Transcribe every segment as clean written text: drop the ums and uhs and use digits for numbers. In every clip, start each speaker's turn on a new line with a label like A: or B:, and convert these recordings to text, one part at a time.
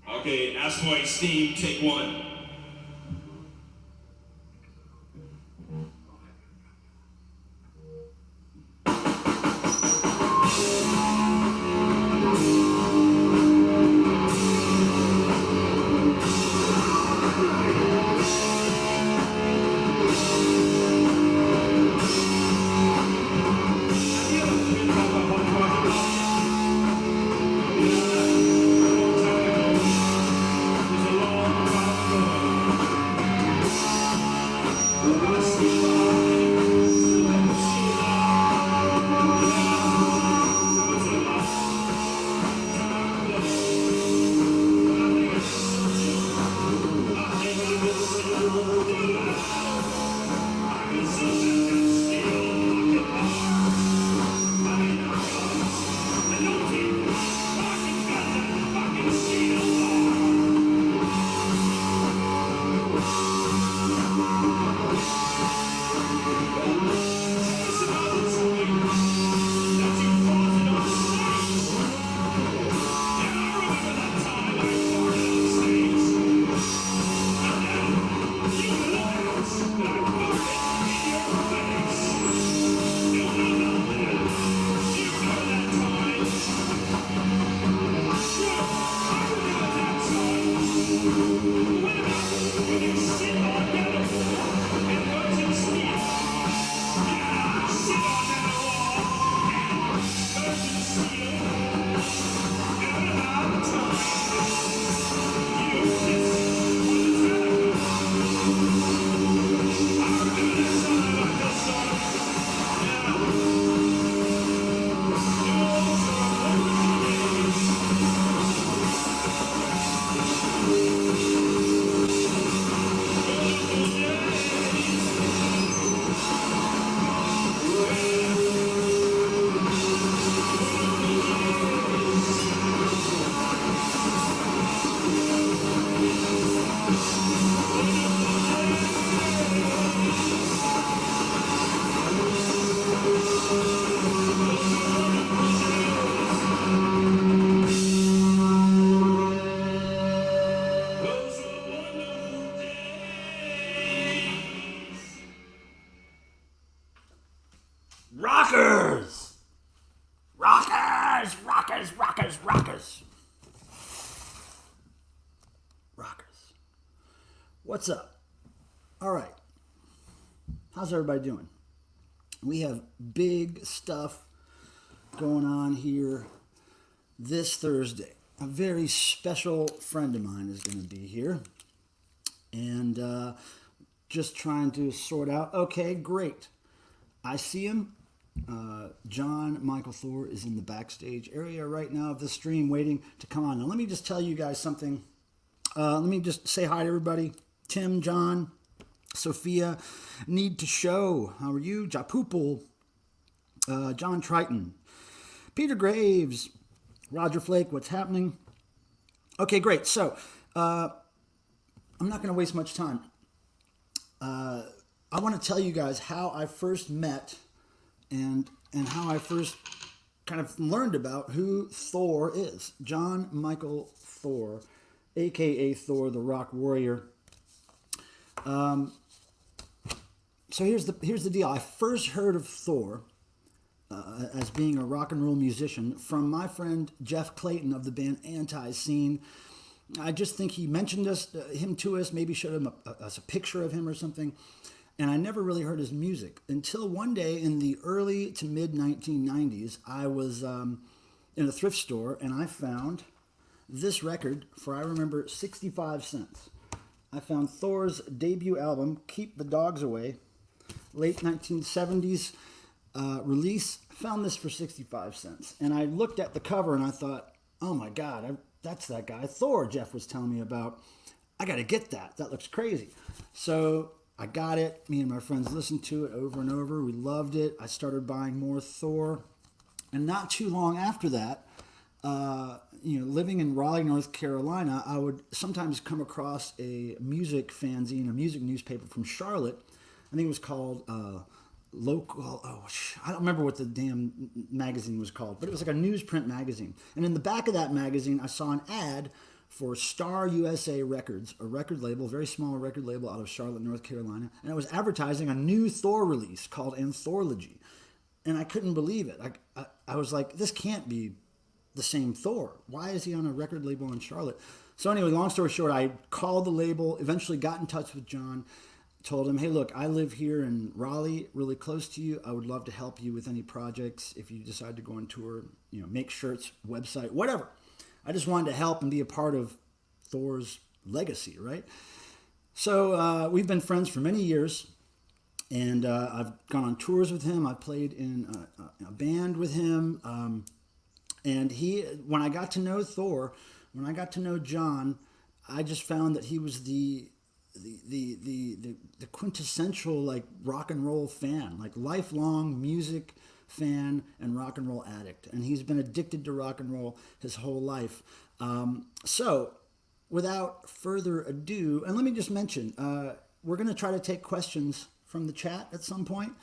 A: Okay, Asteroid Steam, take one.
B: Rockers! Rockers! Rockers! Rockers! Rockers! Rockers. What's up? All right. How's everybody doing? We have big stuff going on here this Thursday. A very special friend of mine is going to be here. And just trying to sort out, okay, great. I see him. Jon Mikl Thor is in the backstage area right now of the stream waiting to come on. Now, let me just tell you guys something. Let me just say hi to everybody. Tim, John, Sophia, Need to Show. How are you? Japupul, John Triton, Peter Graves, Roger Flake. What's happening? Okay, great. So, I'm not going to waste much time. I want to tell you guys how I first met and how I first kind of learned about who Thor is. Jon Mikl Thor, aka Thor the Rock Warrior. So here's the deal. I first heard of Thor as being a rock and roll musician from my friend Jeff Clayton of the band Anti-Scene. I just think he mentioned him to us, maybe showed him us a picture of him or something. And I never really heard his music until one day in the early to mid 1990s. I was in a thrift store and I found this record for, I remember, 65 cents. I found Thor's debut album, Keep the Dogs Away, late 1970s release. Found this for 65 cents. And I looked at the cover and I thought, oh my God, that's that guy Thor Jeff was telling me about. I got to get that. That looks crazy. So I got it. Me and my friends listened to it over and over. We loved it. I started buying more Thor. And not too long after that, living in Raleigh, North Carolina, I would sometimes come across a music fanzine, a music newspaper from Charlotte. I think it was called Local. I don't remember what the damn magazine was called, but it was like a newsprint magazine. And in the back of that magazine, I saw an ad for Star USA Records, a record label, very small record label out of Charlotte, North Carolina, and it was advertising a new Thor release called Anthology. And I couldn't believe it. I was like, this can't be the same Thor. Why is he on a record label in Charlotte? So anyway, long story short, I called the label, eventually got in touch with Jon, told him, hey, look, I live here in Raleigh, really close to you. I would love to help you with any projects if you decide to go on tour, make shirts, website, whatever. I just wanted to help and be a part of Thor's legacy, right? So we've been friends for many years, and I've gone on tours with him. I played in a band with him, and when I got to know Thor, when I got to know Jon, I just found that he was the quintessential like rock and roll fan, like lifelong music fan and rock and roll addict, and he's been addicted to rock and roll his whole life. So without further ado, and let me just mention, we're going to try to take questions from the chat at some point,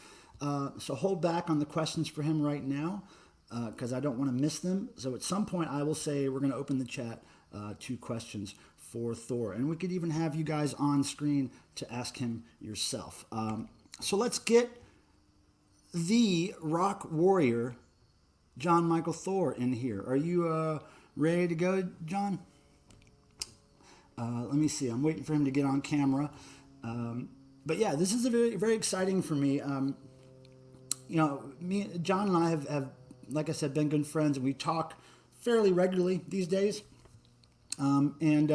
B: so hold back on the questions for him right now, because I don't want to miss them. So at some point I will say we're going to open the chat to questions for Thor, and we could even have you guys on screen to ask him yourself. So let's get the Rock Warrior, Jon Mikl Thor, in here. Are you ready to go, Jon? Let me see. I'm waiting for him to get on camera. But yeah, this is a very, very exciting for me. Jon and I have, like I said, been good friends, and we talk fairly regularly these days. And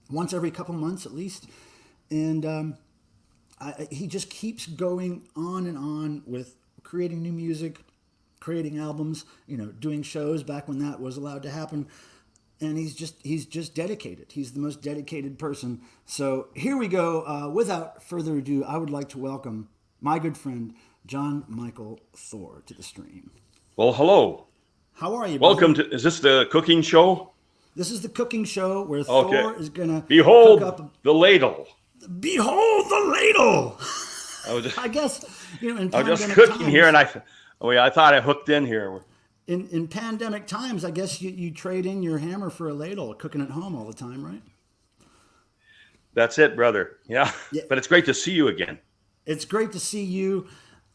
B: once every couple months at least. And he just keeps going on and on with creating new music, creating albums, doing shows back when that was allowed to happen. And he's just dedicated. He's the most dedicated person. So here we go. Without further ado, I would like to welcome my good friend, Jon Mikl Thor, to the stream.
C: Well, hello.
B: How are you,
C: Welcome
B: brother?
C: is this the cooking show?
B: This is the cooking show where Thor is going to
C: Behold
B: cook up
C: the ladle.
B: Behold the ladle. I guess, in
C: I was just
B: pandemic
C: cooking
B: times,
C: here, and I thought I hooked in here.
B: In pandemic times, I guess you trade in your hammer for a ladle, cooking at home all the time, right?
C: That's it, brother. Yeah. But it's great to see you again.
B: It's great to see you.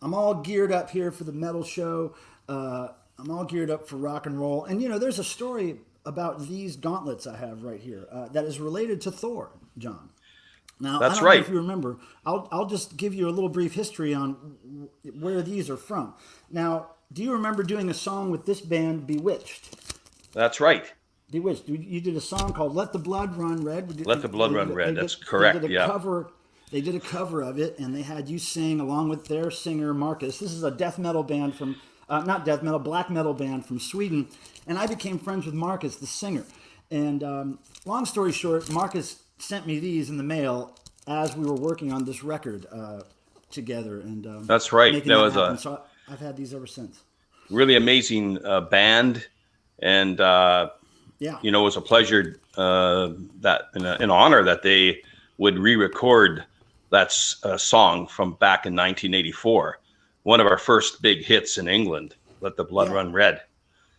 B: I'm all geared up here for the metal show. I'm all geared up for rock and roll. And, there's a story about these gauntlets I have right here that is related to Thor, Jon. Now,
C: That's
B: I don't
C: right.
B: know if you remember. I'll just give you a little brief history on where these are from. Now, do you remember doing a song with this band, Bewitched?
C: That's right.
B: Bewitched. You did a song called "Let the Blood Run Red."
C: Let the Blood Run Red. That's correct.
B: They did a cover of it, and they had you sing along with their singer Marcus. This is a death metal band from, not death metal, black metal band from Sweden. And I became friends with Marcus, the singer. And long story short, Marcus sent me these in the mail as we were working on this record together. And
C: that's right.
B: So I've had these ever since.
C: Really amazing band, and it was a pleasure that an honor that they would re-record that song from back in 1984, one of our first big hits in England. Let the Blood Run Red.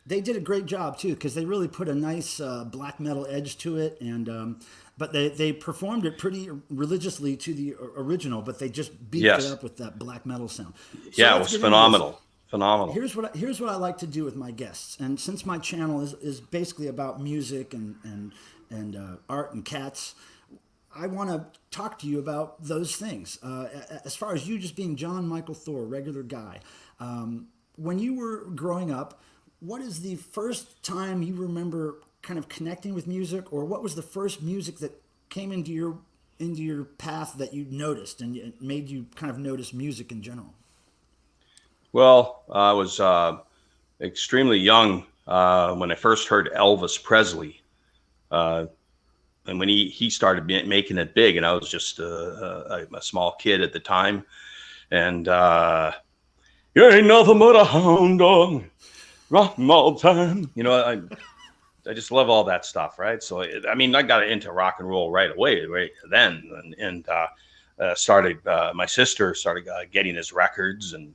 B: They did a great job too, because they really put a nice black metal edge to it, and but they performed it pretty religiously to the original, but they just beefed it up with that black metal sound. So
C: it was phenomenal. Phenomenal.
B: Here's what I like to do with my guests, and since my channel is basically about music and art and cats, I want to talk to you about those things. As far as you just being Jon Mikl Thor, regular guy, when you were growing up, what is the first time you remember kind of connecting with music, or what was the first music that came into your path that you noticed and it made you kind of notice music in general?
C: Well, I was extremely young when I first heard Elvis Presley, and when he started making it big, and I was just a small kid at the time, and you ain't nothing but a hound dog, rock 'em all time. I just love all that stuff, right? So I got into rock and roll right away, right then, and my sister started getting his records, and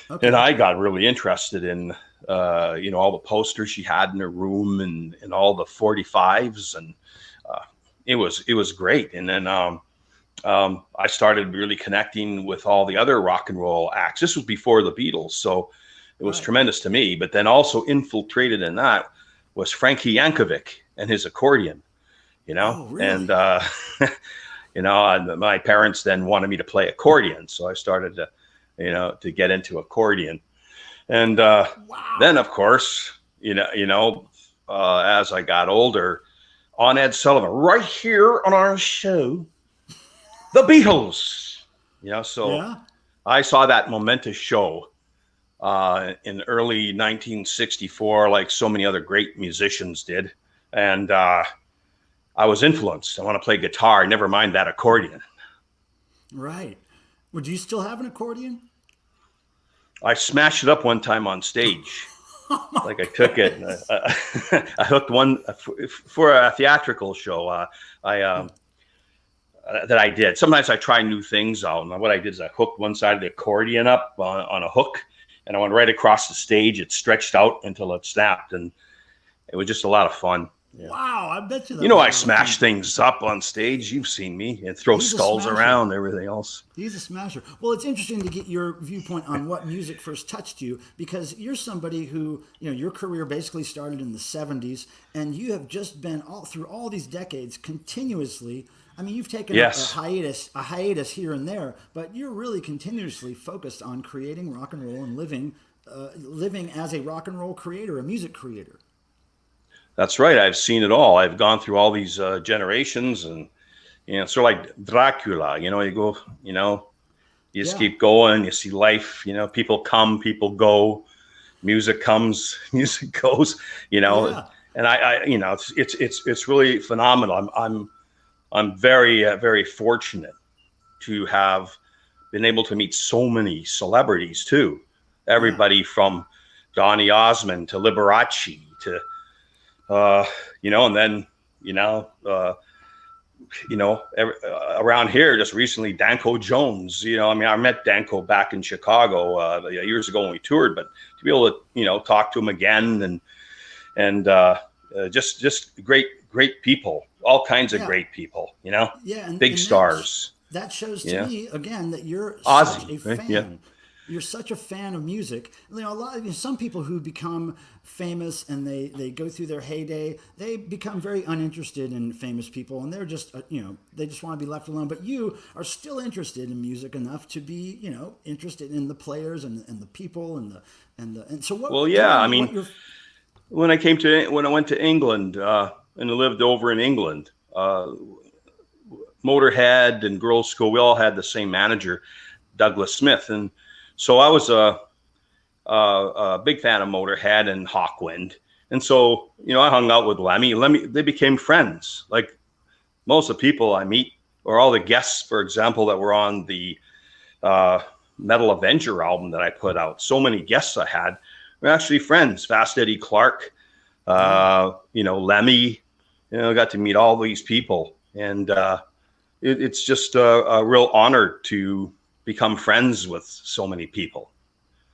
C: I got really interested in all the posters she had in her room and all the 45s, and it was great. And then I started really connecting with all the other rock and roll acts. This was before the Beatles, so it was tremendous to me. But then also infiltrated in that was Frankie Yankovic and his accordion,
B: Oh, really?
C: and my parents then wanted me to play accordion, so I started to get into accordion. And then, of course, as I got older, on Ed Sullivan, right here on our show, the Beatles. So I saw that momentous show in early 1964, like so many other great musicians did. And I was influenced. I want to play guitar, never mind that accordion.
B: Right. Would you still have an accordion?
C: I smashed it up one time on stage. Like I took it, I hooked one for a theatrical show that I did. Sometimes I try new things out. And what I did is I hooked one side of the accordion up on a hook, and I went right across the stage. It stretched out until it snapped, and it was just a lot of fun. Yeah.
B: Wow, I bet you.
C: I smash things up on stage. You've seen me and throw skulls around, everything else.
B: He's a smasher. Well, it's interesting to get your viewpoint on what music first touched you, because you're somebody who, your career basically started in the 70s, and you have just been through all these decades continuously. I mean, you've taken a hiatus here and there, but you're really continuously focused on creating rock and roll and living as a rock and roll creator, a music creator.
C: That's right. I've seen it all. I've gone through all these generations, and sort of like Dracula. You go. You just keep going. You see life. People come, people go. Music comes, music goes. And I it's really phenomenal. I'm very very fortunate to have been able to meet so many celebrities too. Everybody from Donny Osmond to Liberace to and then, around here just recently, Danko Jones, I met Danko back in Chicago years ago when we toured, but to be able to, talk to him again and just great people, all kinds of great people, big stars.
B: That shows to me again that you're such a fan. Yeah. You're such a fan of music. Some people who become famous and they go through their heyday, they become very uninterested in famous people, and they're just they just want to be left alone. But you are still interested in music enough to be interested in the players and the people and so what?
C: Well, yeah, when I went to England and lived over in England, Motorhead and Girls School, we all had the same manager, Douglas Smith, and so I was a big fan of Motorhead and Hawkwind. And so, I hung out with Lemmy. They became friends. Like most of the people I meet, or all the guests, for example, that were on the Metal Avenger album that I put out. So many guests I had were actually friends. Fast Eddie Clark, Lemmy, got to meet all these people. And it's just a real honor to become friends with so many people.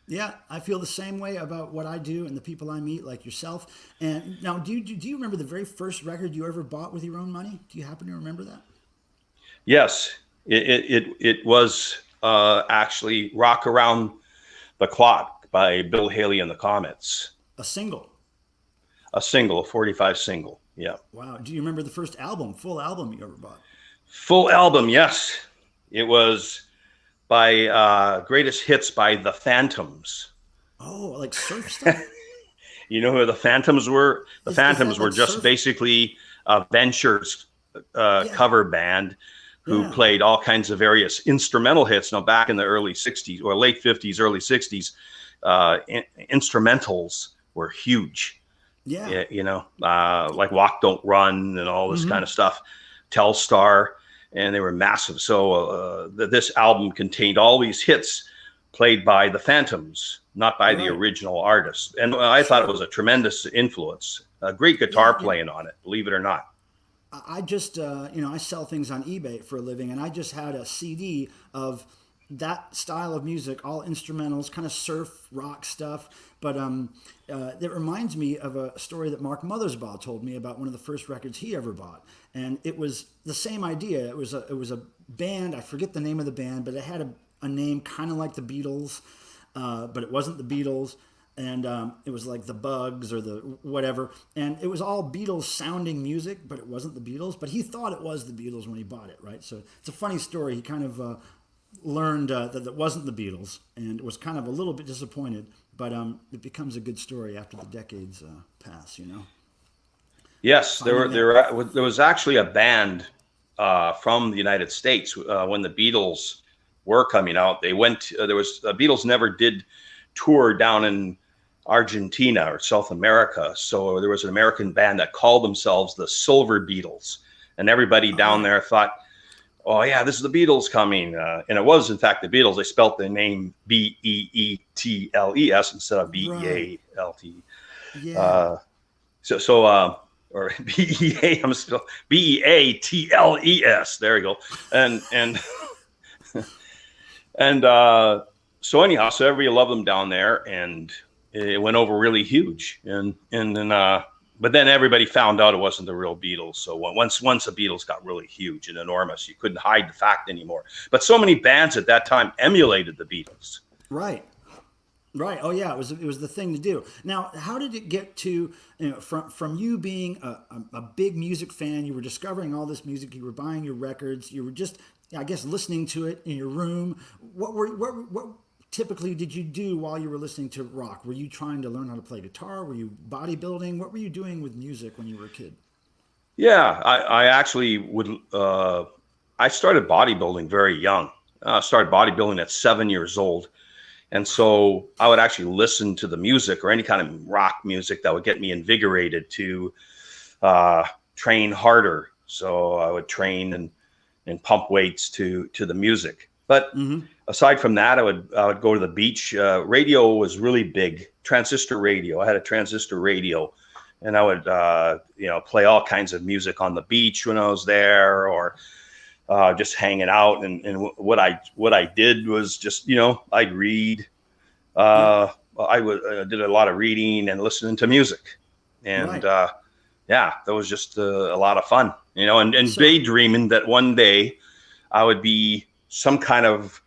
B: Yeah, I feel the same way about what I do and the people I meet, like yourself. And now, do you remember the very first record you ever bought with your own money? Do you happen to remember that?
C: Yes, it was actually "Rock Around the Clock" by Bill Haley and the Comets.
B: A single,
C: a 45 single. Yeah.
B: Wow. Do you remember the first full album you ever bought?
C: Full album, yes. It was by Greatest Hits by the Phantoms.
B: Oh, like surf stuff?
C: You know who the Phantoms were? The Phantoms were just basically a Ventures cover band who played all kinds of various instrumental hits. Now, back in the early 60s or late 50s, early 60s, instrumentals were huge.
B: Yeah.
C: Like Walk Don't Run and all this kind of stuff. Telstar. And they were massive. So this album contained all these hits played by the Phantoms, not by the original artist. And I thought it was a tremendous influence. A great guitar playing on it, believe it or not.
B: I just, I sell things on eBay for a living, and I just had a CD of that style of music, all instrumentals, kind of surf rock stuff. But it reminds me of a story that Mark Mothersbaugh told me about one of the first records he ever bought, and it was the same idea. It was a band. I forget the name of the band, but it had a name kind of like the Beatles, but it wasn't the Beatles. And it was like the Bugs or the whatever, and it was all Beatles sounding music, but it wasn't the Beatles. But he thought it was the Beatles when he bought it, right? So it's a funny story. He kind of learned that it wasn't the Beatles, and was kind of a little bit disappointed. But it becomes a good story after the decades pass, you know.
C: Yes, there was actually a band from the United States when the Beatles were coming out. They went. The Beatles never did tour down in Argentina or South America. So there was an American band that called themselves the Silver Beatles. And everybody down there thought, oh yeah, this is the Beatles coming. And it was in fact the Beatles. They spelt the name Beetles instead of Bealt.
B: Yeah.
C: Or BEA, I'm still Beatles. There we go. So anyhow, so everybody loved them down there, and it went over really huge. And then, but then everybody found out it wasn't the real Beatles. So once the Beatles got really huge and enormous, you couldn't hide the fact anymore. But so many bands at that time emulated the Beatles.
B: Right. Oh yeah, it was the thing to do. Now, how did it get to, from you being a big music fan, you were discovering all this music, you were buying your records, you were just, I guess, listening to it in your room. What typically did you do while you were listening to rock? Were you trying to learn how to play guitar? Were you bodybuilding? What were you doing with music when you were a kid?
C: Yeah, I actually would. I started bodybuilding very young. I started bodybuilding at 7 years old. And so I would actually listen to the music or any kind of rock music that would get me invigorated to train harder. So I would train and pump weights to the music. But aside from that, I would go to the beach. Radio was really big. Transistor radio. I had a transistor radio, and I would play all kinds of music on the beach when I was there, or just hanging out. And what I did was just I'd read. I did a lot of reading and listening to music, and that was just a lot of fun. And daydreaming that one day I would be some kind of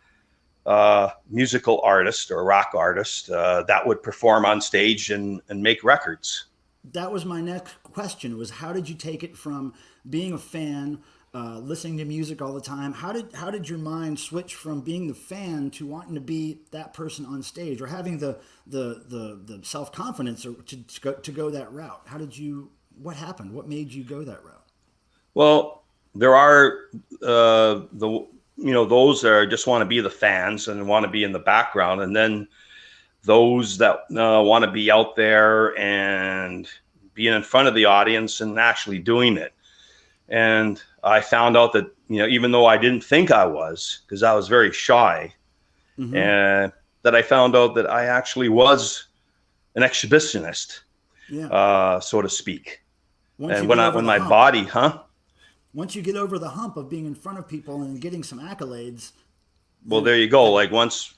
C: musical artist or rock artist that would perform on stage and make records.
B: That was my next question, was how did you take it from being a fan, listening to music all the time? How did your mind switch from being the fan to wanting to be that person on stage, or having the self-confidence to go that route? What happened? What made you go that route?
C: Well, there are those that just want to be the fans and want to be in the background, and then those that want to be out there and being in front of the audience and actually doing it. And I found out that even though I didn't think I was, because I was very shy, and that I found out that I actually was an exhibitionist, so to speak. Once
B: you get over the hump of being in front of people and getting some accolades.
C: Well, there you go. Like as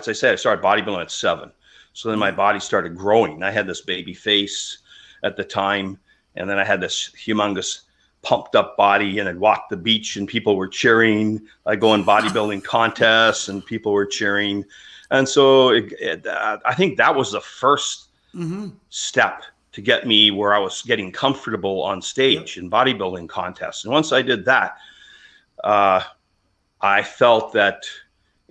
C: I said, I started bodybuilding at 7. So then my body started growing. I had this baby face at the time, and then I had this humongous pumped up body, and I'd walk the beach and people were cheering. I'd go in bodybuilding contests and people were cheering. And so I think that was the first step to get me where I was getting comfortable on stage in bodybuilding contests. And once I did that, I felt that,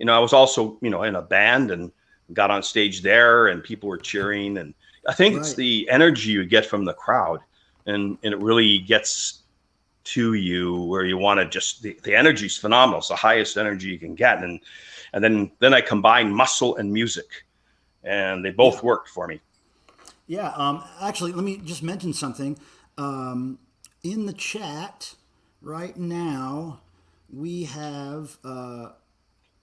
C: I was also, in a band and got on stage there and people were cheering. And I think it's the energy you get from the crowd, and it really gets to you where you want to just, the energy is phenomenal. It's the highest energy you can get. And then I combined muscle and music, and they both worked for me.
B: Yeah. Actually, let me just mention something. In the chat right now, we have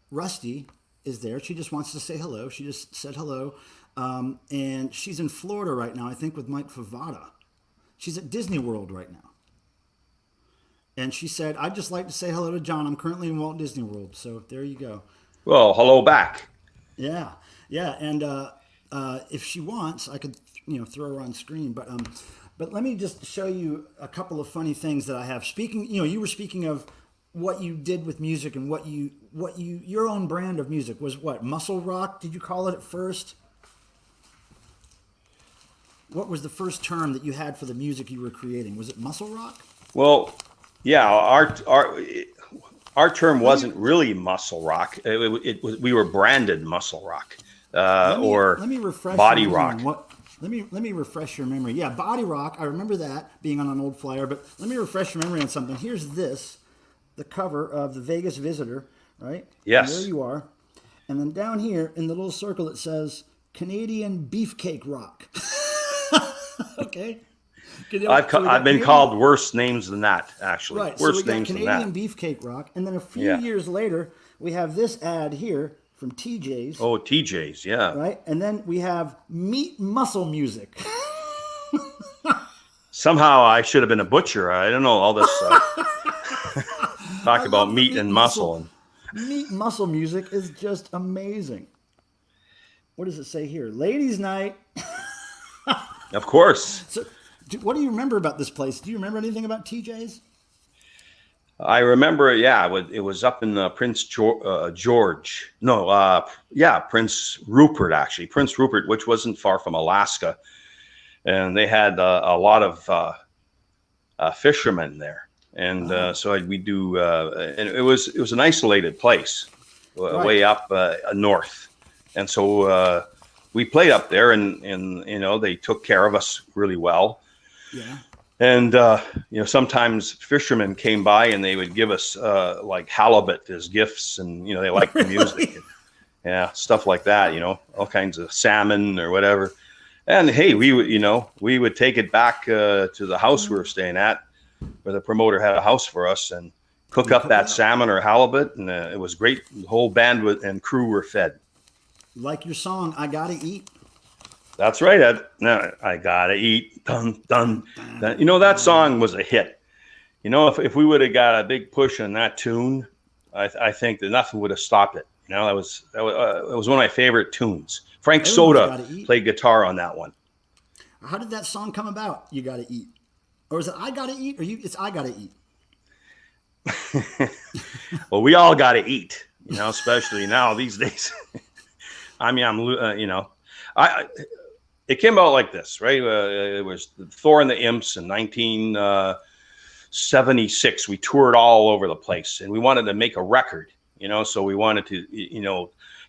B: Rusty is there. She just wants to say hello. She just said hello. And she's in Florida right now, I think, with Mike Favada. She's at Disney World right now. And she said, "I'd just like to say hello to John. I'm currently in Walt Disney World." So there you go.
C: Well, hello back.
B: Yeah, yeah. And if she wants, I could throw her on screen. But let me just show you a couple of funny things that I have. Speaking, you were speaking of what you did with music and what you your own brand of music was what muscle rock. Did you call it at first? What was the first term that you had for the music you were creating? Was it muscle rock?
C: Well, yeah, our term wasn't really muscle rock. It was, we were branded muscle rock, or
B: let me refresh
C: body
B: your memory
C: rock.
B: on what. Let me refresh your memory. Yeah, body rock. I remember that being on an old flyer. But let me refresh your memory on something. Here's the cover of the Vegas Visitor, right?
C: Yes.
B: And there you are. And then down here in the little circle it says Canadian Beefcake Rock. Okay.
C: I've been called worse names than that, actually.
B: Right.
C: Worse
B: So we got
C: names
B: Canadian
C: than that.
B: Beefcake Rock, and then a few years later we have this ad here from TJ's.
C: Oh, TJ's, yeah.
B: Right, and then we have Meat Muscle Music.
C: Somehow I should have been a butcher. I don't know all this talk about meat and muscle.
B: Meat Muscle Music is just amazing. What does it say here? Ladies' Night.
C: Of course.
B: So, what do you remember about this place? Do you remember anything about TJ's?
C: I remember, yeah, it was up in Prince George. No, yeah, Prince Rupert, actually. Prince Rupert, which wasn't far from Alaska. And they had a lot of fishermen there. And so we do, and it was an isolated place, way up north. And so we played up there, and they took care of us really well.
B: Yeah.
C: And sometimes fishermen came by and they would give us like halibut as gifts, and they liked the music, and, stuff like that. All kinds of salmon or whatever. And hey, we would take it back to the house we were staying at, where the promoter had a house for us, and cook up that salmon or halibut, and it was great. The whole band and crew were fed.
B: Like your song, "I Gotta Eat."
C: That's right, Ed. No, I gotta eat. Dun, dun, dun. That song was a hit. If we would have got a big push on that tune, I think that nothing would have stopped it. It was one of my favorite tunes. Frank Soda played guitar on that one.
B: How did that song come about? You gotta eat, or is it "I Gotta Eat"? Or it's "I Gotta Eat"?
C: Well, we all gotta eat. Especially now these days. I mean, it came out like this, right? It was Thor and the Imps in 1976. We toured all over the place, and we wanted to make a record, so we wanted to,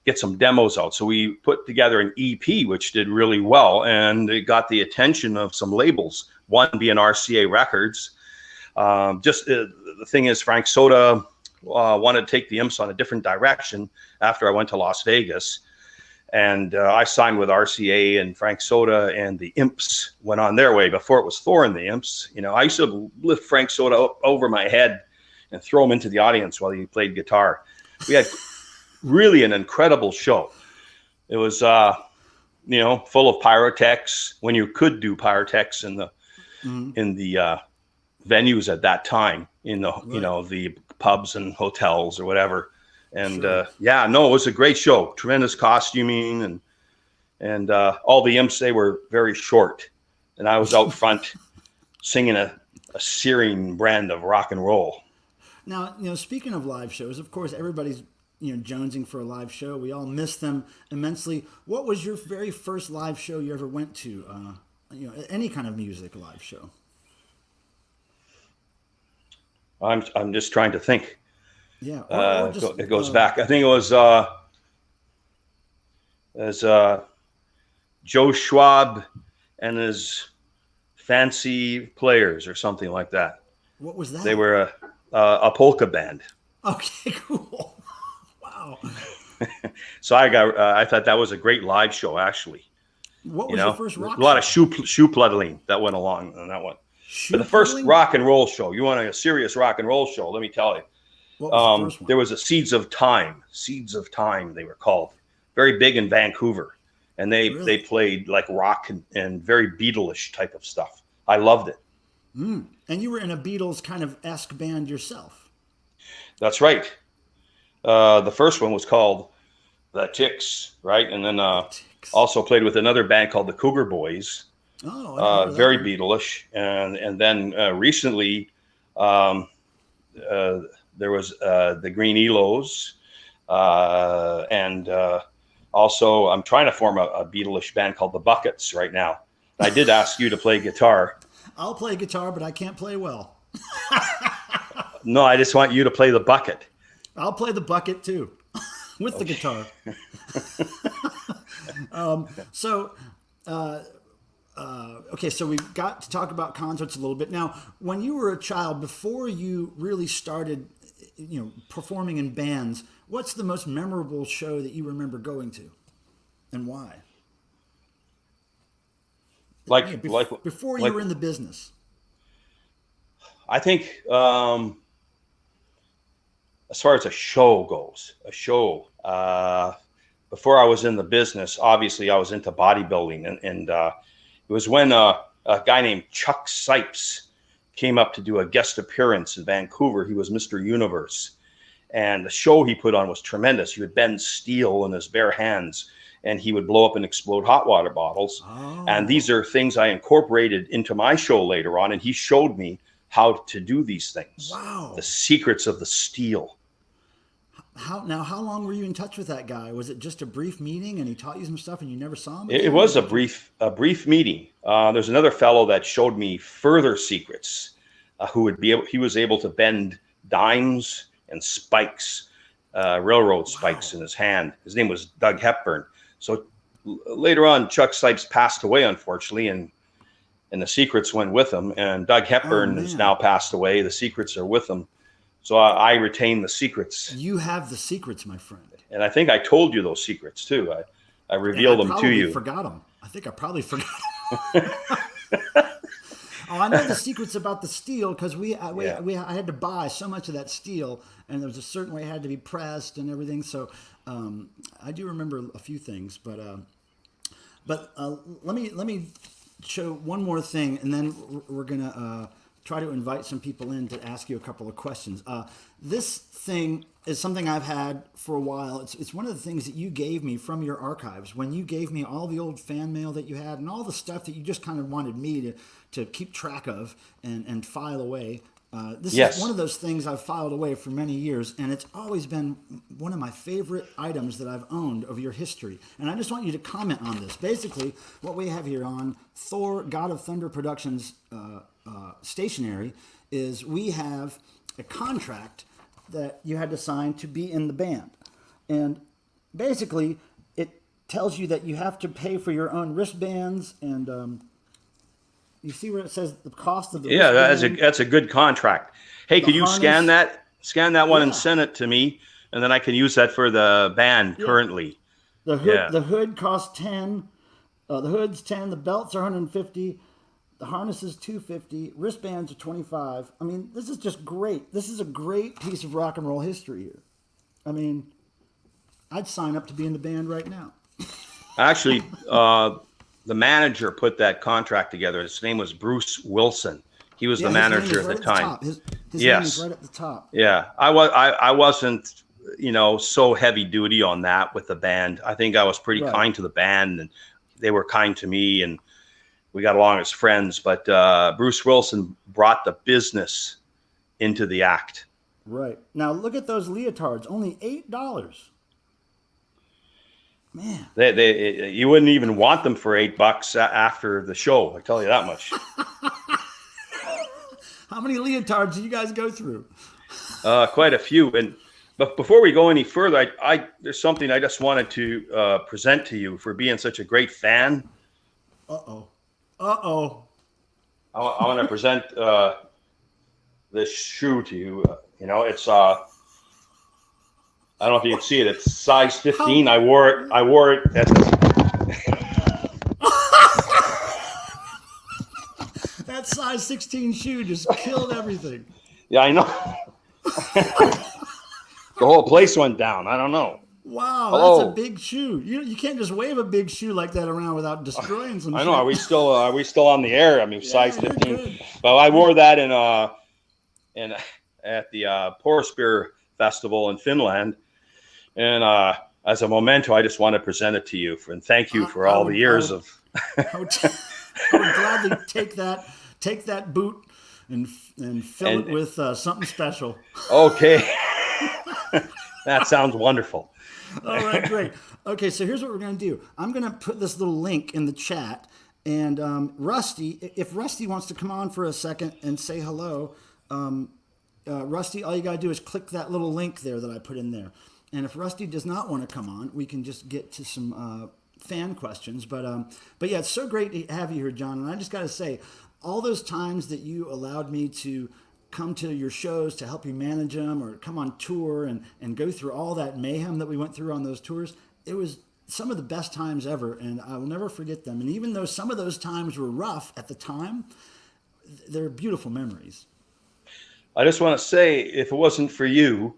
C: get some demos out. So we put together an EP, which did really well, and it got the attention of some labels, one being RCA Records. The thing is, Frank Soda wanted to take the Imps on a different direction after I went to Las Vegas. And I signed with RCA, and Frank Soda and the Imps went on their way. Before it was Thor and the Imps, I used to lift Frank Soda up over my head and throw him into the audience while he played guitar. We had really an incredible show. It was, full of pyrotechs, when you could do pyrotechs in the venues at that time, the pubs and hotels or whatever. And it was a great show. Tremendous costuming, and all the Imps, they were very short, and I was out front singing a searing brand of rock and roll.
B: Now, speaking of live shows, of course, everybody's jonesing for a live show. We all miss them immensely. What was your very first live show you ever went to? Any kind of music live show.
C: I'm just trying to think.
B: Yeah,
C: it goes back. I think it was as Joe Schwab and his Fancy Players or something like that.
B: What was that?
C: They were a polka band.
B: Okay, cool. Wow.
C: So I thought that was a great live show, actually.
B: What was your first rock show?
C: A lot of shoe pluddling that went along on that one. But the first rock and roll show, you want a serious rock and roll show, let me tell you.
B: What was the first one?
C: There was a Seeds of Time, they were called. Very big in Vancouver. And they played like rock and very Beatles-ish type of stuff. I loved it.
B: And you were in a Beatles kind of esque band yourself.
C: That's right. The first one was called The Ticks, right? And then
B: Ticks.
C: also played with another band called the Cougar Boys.
B: Oh, I never heard of that
C: Very
B: one.
C: Beatlish. And then recently there was the Green Elos. And also I'm trying to form a Beatlish band called the Buckets right now. I did ask you to play guitar.
B: I'll play guitar, but I can't play well.
C: No, I just want you to play the bucket.
B: I'll play the bucket too, with the guitar. Okay, so we've got to talk about concerts a little bit. Now, when you were a child, before you really started, performing in bands, what's the most memorable show that you remember going to, and why? Before you were in the business.
C: I think as far as a show goes, before I was in the business, obviously I was into bodybuilding, and it was when a guy named Chuck Sipes came up to do a guest appearance in Vancouver. He was Mr. Universe, and the show he put on was tremendous. He would bend steel in his bare hands, and he would blow up and explode hot water bottles.
B: Oh.
C: And these are things I incorporated into my show later on, and he showed me how to do these things.
B: Wow.
C: The secrets of the steel.
B: How long were you in touch with that guy? Was it just a brief meeting and he taught you some stuff and you never saw him again?
C: It was a brief meeting. There's another fellow that showed me further secrets, he was able to bend dimes and spikes, railroad spikes in his hand. His name was Doug Hepburn. So later on, Chuck Sipes passed away, unfortunately, and the secrets went with him. And Doug Hepburn has now passed away. The secrets are with him. So I retain the secrets.
B: You have the secrets, my friend.
C: And I think I told you those secrets too. I revealed them to you.
B: I forgot them. I think I probably forgot them. Oh, I know the secrets about the steel because I had to buy so much of that steel, and there was a certain way it had to be pressed and everything. So I do remember a few things, but let me show one more thing, and then we're gonna try to invite some people in to ask you a couple of questions. This thing is something I've had for a while. It's one of the things that you gave me from your archives when you gave me all the old fan mail that you had and all the stuff that you just kind of wanted me to keep track of and file away. This is one of those things I've filed away for many years, and it's always been one of my favorite items that I've owned of your history. And I just want you to comment on this. Basically, what we have here on Thor, God of Thunder Productions stationery is we have a contract that you had to sign to be in the band. And basically, it tells you that you have to pay for your own wristbands and... you see where it says the cost of the wristband?
C: That's a good contract. Hey, could you scan that one and send it to me, and then I can use that for the band currently.
B: The hood costs $10. The hood's $10. The belts are $150. The harness is $250. Wristbands are $25. I mean, this is just great. This is a great piece of rock and roll history here. I mean, I'd sign up to be in the band right now.
C: Actually, the manager put that contract together. His name was Bruce Wilson. He was the manager at the time.
B: His name is right at the top.
C: Yeah, I wasn't, so heavy duty on that with the band. I think I was pretty kind to the band, and they were kind to me, and we got along as friends. But Bruce Wilson brought the business into the act.
B: Right. Now look at those leotards. Only $8. Man,
C: you wouldn't even want them for $8 after the show. I tell you that much.
B: How many leotards did you guys go through?
C: Quite a few. But before we go any further, there's something I just wanted to present to you for being such a great fan.
B: I
C: want to present this shoe to you. It's I don't know if you can see it. It's size 15. I wore it.
B: That size 16 shoe just killed everything.
C: Yeah, I know. The whole place went down. I don't know.
B: Wow,
C: Hello.
B: that's a big shoe. You can't just wave a big shoe like that around without destroying some
C: I
B: shit.
C: know. Are we still on the air? I mean, size
B: you're
C: 15.
B: good.
C: Well, I wore that in at the Porspir Festival in Finland, and as a memento, I just want to present it to you and thank you for all the years of.
B: I would gladly take that boot and fill it with something special.
C: Okay. That sounds wonderful.
B: All right, great. Okay, so here's what we're going to do. I'm going to put this little link in the chat, and Rusty, if Rusty wants to come on for a second and say hello, Rusty, all you got to do is click that little link there that I put in there. And if Rusty does not want to come on, we can just get to some fan questions. But yeah, it's so great to have you here, John. And I just got to say, all those times that you allowed me to come to your shows to help you manage them or come on tour and go through all that mayhem that we went through on those tours, it was some of the best times ever, and I will never forget them. And even though some of those times were rough at the time, they're beautiful memories.
C: I just want to say, if it wasn't for you,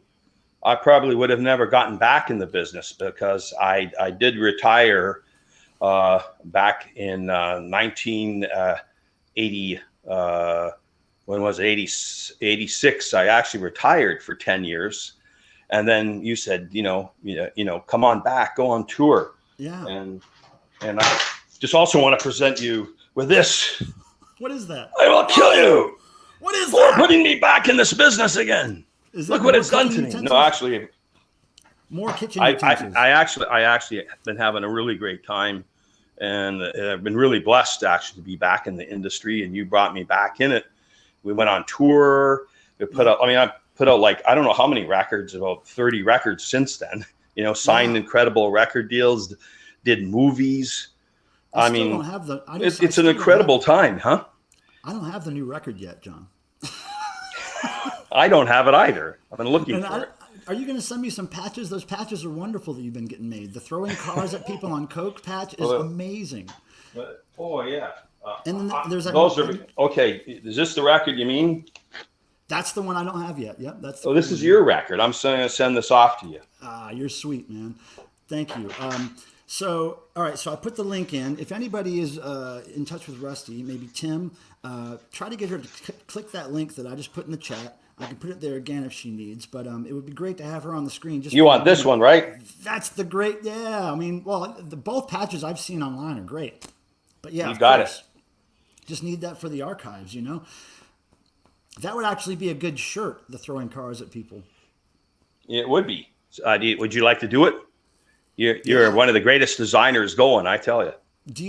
C: I probably would have never gotten back in the business, because I did retire back in 1980. When was it? 86. I actually retired for 10 years. And then you said, come on back, go on tour.
B: Yeah.
C: And I just also want to present you with this.
B: What is that?
C: I will kill you.
B: What is
C: for
B: that?
C: putting me back in this business again. Look what it's done to me.
B: Utensils?
C: No, actually,
B: more kitchen utensils.
C: I actually have been having a really great time, and I've been really blessed actually to be back in the industry. And you brought me back in it. We went on tour. We put out. I mean, I put out like I don't know how many records, about 30 records since then. Signed incredible record deals, did movies. I mean,
B: don't have the.
C: It's an incredible time, huh?
B: I don't have the new record yet, John.
C: I don't have it either. I've been looking for it.
B: Are you going to send me some patches? Those patches are wonderful that you've been getting made. The throwing cars at people on coke patch is amazing.
C: Oh yeah.
B: And then there's that.
C: Those are okay. Is this the record you mean?
B: That's the one I don't have yet. Yep, that's.
C: Oh, this is your record. I'm going to send this off to you.
B: You're sweet, man. Thank you. So, all right. So I put the link in. If anybody is in touch with Rusty, maybe Tim, try to get her to click that link that I just put in the chat. I can put it there again if she needs, but it would be great to have her on the screen. Just
C: you want this one, right?
B: That's the great. Yeah, I mean, well, both patches I've seen online are great, but yeah,
C: you got it.
B: Just need that for the archives, That would actually be a good shirt. The throwing cars at people.
C: It would be. Would you like to do it? You're one of the greatest designers going, I tell you.
B: Do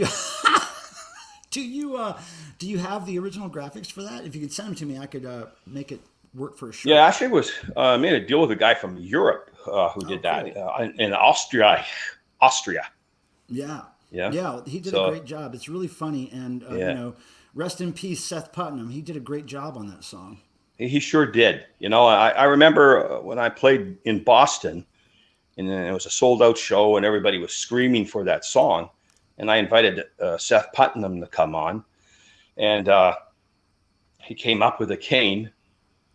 B: you have the original graphics for that? If you could send them to me, I could make it work for a shirt.
C: Yeah, actually, made a deal with a guy from Europe who did that in Austria.
B: Yeah.
C: Yeah.
B: Yeah. He did a great job. It's really funny, and rest in peace, Seth Putnam. He did a great job on that song.
C: He sure did. I remember when I played in Boston, and then it was a sold-out show, and everybody was screaming for that song. And I invited Seth Putnam to come on, and he came up with a cane.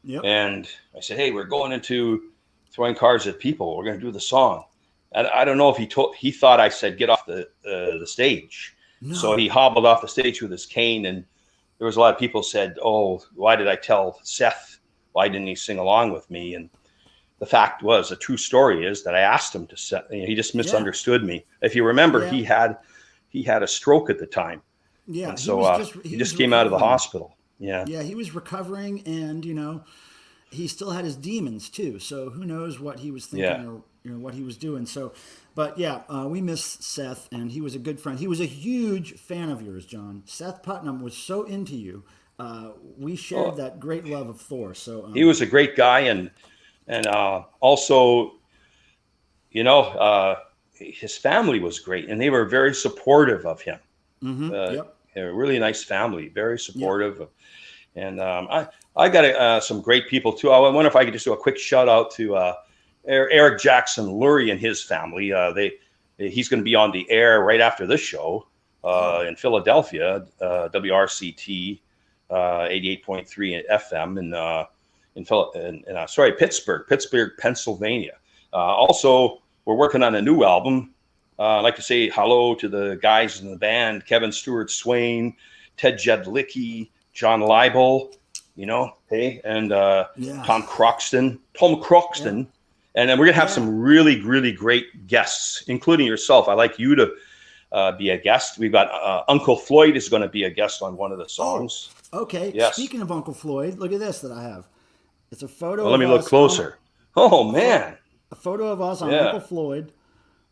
C: Yep. And I said, "Hey, we're going into throwing cars at people. We're going to do the song." And I don't know if he thought I said get off the stage. No. So he hobbled off the stage with his cane, and there was a lot of people said, "Oh, why did I tell Seth? Why didn't he sing along with me?" And the fact was, the true story is that I asked him to he just misunderstood me. If you remember, he had a stroke at the time.
B: Yeah.
C: And so he just came out of the hospital. Yeah.
B: Yeah. He was recovering, and, he still had his demons too. So who knows what he was thinking or what he was doing. So, but yeah, we miss Seth, and he was a good friend. He was a huge fan of yours, John. Seth Putnam was so into you. We shared that great love of Thor. So
C: he was a great guy, and also, his family was great, and they were very supportive of him.
B: Mm-hmm.
C: Yep. They're a really nice family, very supportive. Yep. And I got some great people too. I wonder if I could just do a quick shout out to Eric Jackson Lurie and his family. He's going to be on the air right after this show in Philadelphia, WRCT 88.3 FM, and Pittsburgh, Pennsylvania. Also, we're working on a new album. I'd like to say hello to the guys in the band: Kevin Stewart Swain, Ted Jedlicki, John Leibel, hey, and Tom Croxton. Yeah. And then we're going to have some really, really great guests, including yourself. I'd like you to be a guest. We've got Uncle Floyd is going to be a guest on one of the songs.
B: Oh, okay.
C: Yes.
B: Speaking of Uncle Floyd, look at this that I have. It's a photo
C: Well, let me look closer. Man.
B: A photo of us on Uncle Floyd.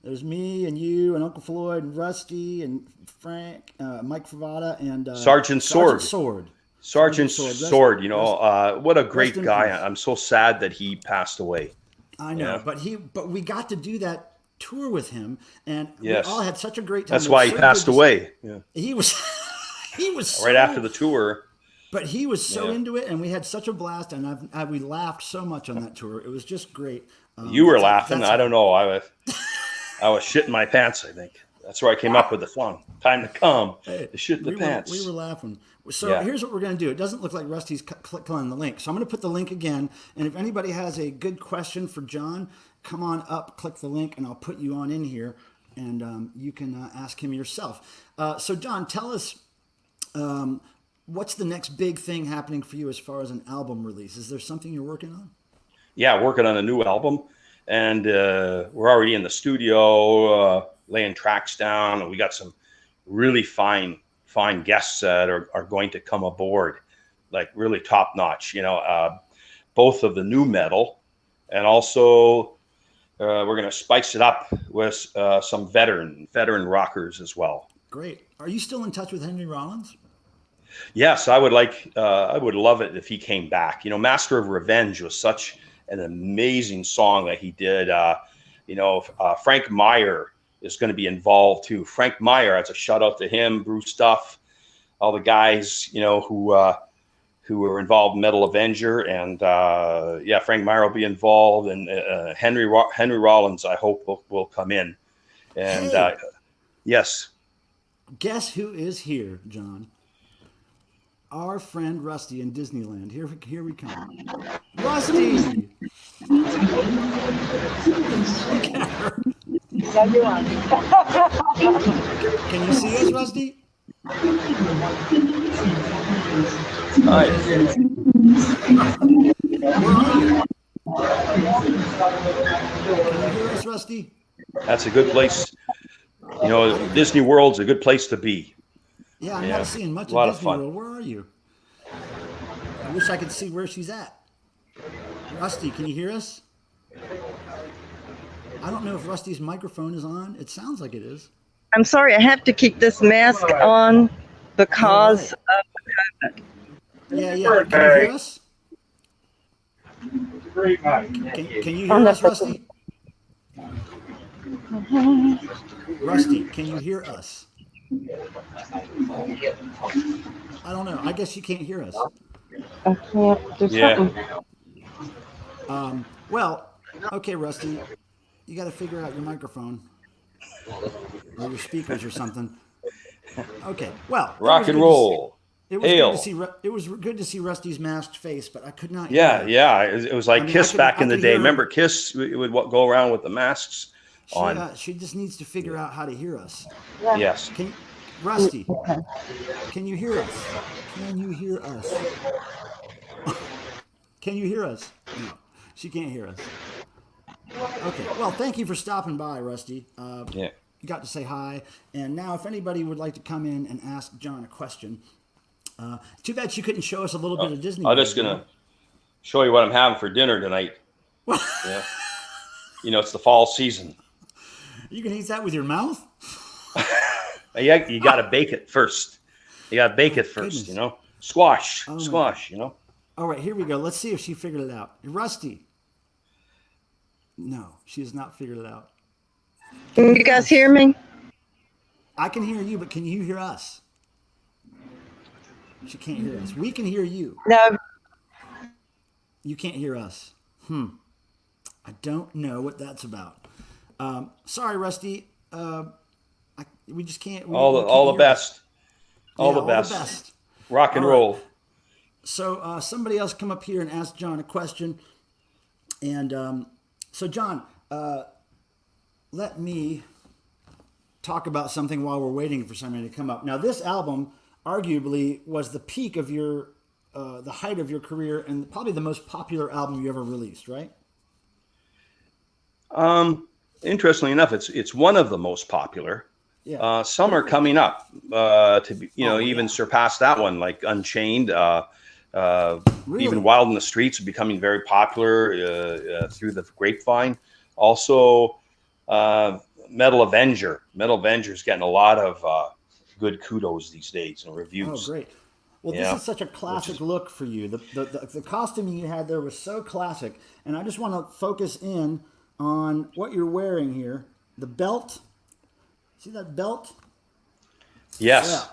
B: There's me and you and Uncle Floyd and Rusty and Frank, Mike Favada and
C: Sergeant Sword. Sergeant Sword. What a great guy. I'm so sad that he passed away.
B: I know, but we got to do that tour with him, and we all had such a great time.
C: That's why he passed away. Yeah.
B: He was
C: right after the tour.
B: But he was so into it, and we had such a blast, and we laughed so much on that tour. It was just great.
C: You were laughing. I don't know. I was shitting my pants, I think. That's where I came up with the song. Time to come. To shit the pants.
B: We were laughing. So here's what we're going to do. It doesn't look like Rusty's clicking on the link. So I'm going to put the link again. And if anybody has a good question for Jon, come on up, click the link, and I'll put you on in here. And you can ask him yourself. So Jon, tell us, what's the next big thing happening for you as far as an album release? Is there something you're working on?
C: Yeah, working on a new album. And we're already in the studio laying tracks down. And we got some really fine guests that are going to come aboard, like really top notch, both of the new metal, and also we're going to spice it up with some veteran rockers as well.
B: Great. Are you still in touch with Henry Rollins?
C: Yes, I would love it if he came back. Master of Revenge was such an amazing song that he did. Frank Meyer is going to be involved too. Frank Meyer, as a shout out to him, Bruce Duff, all the guys, who were involved in Metal Avenger, and Frank Meyer will be involved, and Henry Rollins, I hope will come in. And yes.
B: Guess who is here, Jon? Our friend Rusty in Disneyland. Here we come. Rusty! Can you see us, Rusty?
C: Hi.
B: Can you hear us, Rusty?
C: That's a good place. Disney World's a good place to be.
B: Yeah, I'm not seeing much of Disney World. Where are you? I wish I could see where she's at. Rusty, can you hear us? I don't know if Rusty's microphone is on. It sounds like it is.
D: I'm sorry, I have to keep this mask on because of the COVID.
B: Yeah. Can you hear us? Can you hear us, Rusty? Rusty, can you hear us? I don't know. I guess you can't hear us.
D: I can't do something.
B: Well, okay, Rusty. You got to figure out your microphone or your speakers or something. Okay. Well,
C: rock and roll.
B: It was good to see Rusty's masked face, but I could not hear
C: Yeah. It was like Kiss back in the day. Remember Kiss? It would go around with the masks on.
B: She just needs to figure out how to hear us.
D: Yeah.
C: Yes.
B: Rusty, can you hear us? Can you hear us? Can you hear us? No, she can't hear us. Okay. Well, thank you for stopping by, Rusty. You got to say hi. And now, if anybody would like to come in and ask Jon a question, too bad she couldn't show us a little bit of Disney.
C: I'm just gonna show you what I'm having for dinner tonight. Yeah. It's the fall season.
B: You can eat that with your mouth?
C: Yeah, you got to bake it first. Goodness. Squash.
B: All right, here we go. Let's see if she figured it out. Rusty. No, she has not figured it out.
D: Can you guys hear me?
B: I can hear you, but can you hear us? She can't hear us. We can hear you.
D: No.
B: You can't hear us. I don't know what that's about. Sorry, Rusty. We just can't.
C: All the best. All the best. Rock and roll.
B: So somebody else come up here and ask Jon a question. And so, Jon, let me talk about something while we're waiting for somebody to come up. Now, this album arguably was the peak of your, the height of your career, and probably the most popular album you ever released, right?
C: Interestingly enough, it's one of the most popular.
B: Yeah.
C: Some are coming up to be, even
B: yeah.
C: surpass that one, like Unchained.
B: Really?
C: Even Wild in the Streets becoming very popular through the grapevine. Also, Metal Avenger. Metal Avenger's getting a lot of good kudos these days and reviews.
B: Oh, great. Well, this is such a classic look for you. The costuming you had there was so classic. And I just want to focus in on what you're wearing here. The belt. See that belt?
C: Yes.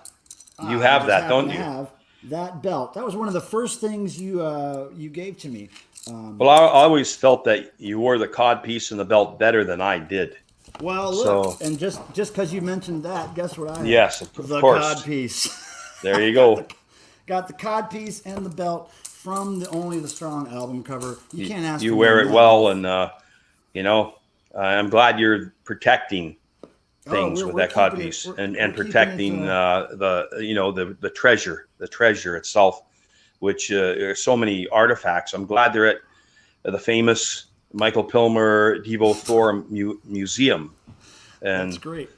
B: Yeah.
C: You have that, don't you?
B: Have that belt. That was one of the first things you gave to me.
C: Well, I always felt that you wore the codpiece and the belt better than I did.
B: Well, look, and just because you mentioned that, guess what I have?
C: Yes, of
B: the
C: course.
B: codpiece.
C: There you go.
B: Got the codpiece and the belt from the Only the Strong album cover. You can't ask.
C: You wear it well, and I'm glad you're protecting things with that codpiece and protecting the treasure itself, which there are so many artifacts. I'm glad they're at the famous Michael Pilmer THOR Museum, and
B: that's great.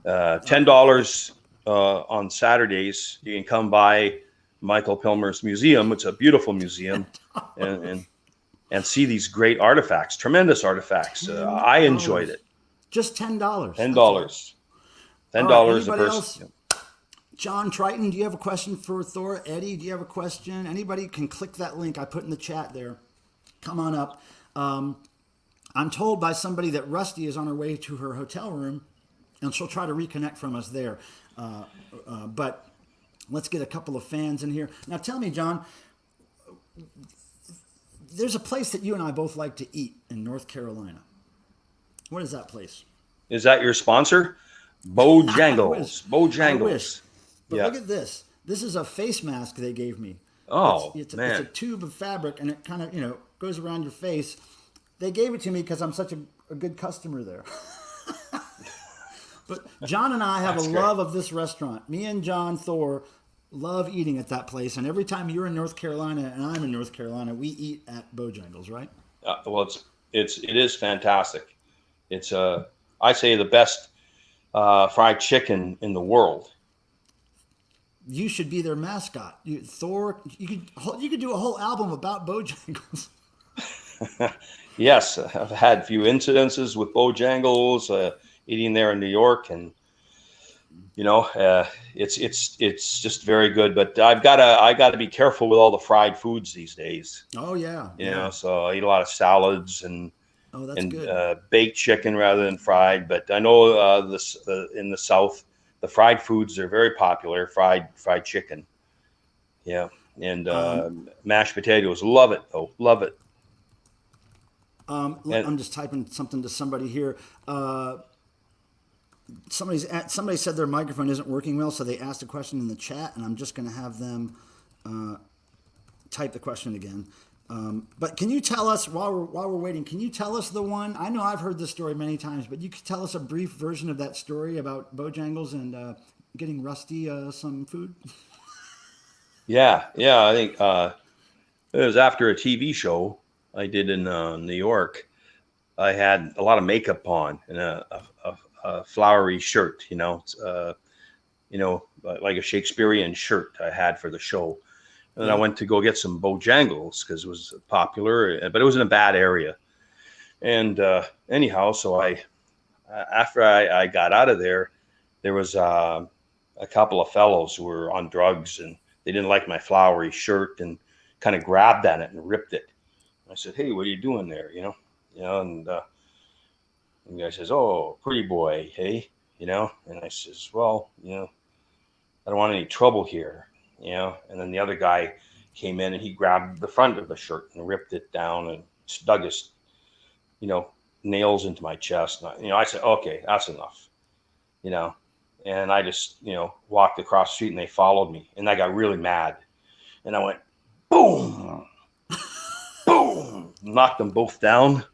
C: $10 on Saturdays. You can come by Michael Pilmer's museum. It's a beautiful museum, and see these great artifacts, tremendous artifacts. I enjoyed it.
B: Just $10.
C: $10. $10 a person.
B: John Triton, do you have a question for Thor? Eddie, do you have a question? Anybody can click that link I put in the chat there. Come on up. I'm told by somebody that Rusty is on her way to her hotel room, and she'll try to reconnect from us there. But let's get a couple of fans in here. Now tell me, John, there's a place that you and I both like to eat in North Carolina. What is that place?
C: Is that your sponsor? Bojangles. Bojangles.
B: I wish. But look at this. This is a face mask they gave me.
C: Oh,
B: it's
C: man.
B: It's a tube of fabric, and it kind of, goes around your face. They gave it to me because I'm such a good customer there. But John and I have a love of this restaurant. Me and Jon Thor love eating at that place. And every time you're in North Carolina and I'm in North Carolina, we eat at Bojangles, right?
C: Well, it is fantastic. It's I say the best fried chicken in the world.
B: You should be their mascot. Thor, you could do a whole album about Bojangles.
C: Yes, I've had a few incidences with Bojangles, eating there in New York, and it's just very good. But I gotta be careful with all the fried foods these days.
B: Oh yeah.
C: So I eat a lot of salads and
B: good.
C: Baked chicken rather than fried. But I know in the South, the fried foods are very popular. Fried chicken, and mashed potatoes. Love it though. Love it.
B: I'm just typing something to somebody here. Somebody said their microphone isn't working well, so they asked a question in the chat, and I'm just going to have them type the question again. But can you tell us while we're waiting? Can you tell us the one? I know I've heard this story many times, but you could tell us a brief version of that story about Bojangles and getting Rusty some food. Yeah.
C: I think it was after a TV show I did in New York. I had a lot of makeup on and a flowery shirt, like a Shakespearean shirt I had for the show. And then I went to go get some Bojangles because it was popular, but it was in a bad area. And anyhow, so after I got out of there was a couple of fellows who were on drugs, and they didn't like my flowery shirt and kind of grabbed at it and ripped it. I said, "Hey, what are you doing there?" And the guy says, "Oh, pretty boy, hey," And I says, "Well, I don't want any trouble here." And then the other guy came in and he grabbed the front of the shirt and ripped it down and dug his, nails into my chest. And I said, "Okay, that's enough," and I just, walked across the street and they followed me, and I got really mad, and I went, boom, boom, knocked them both down.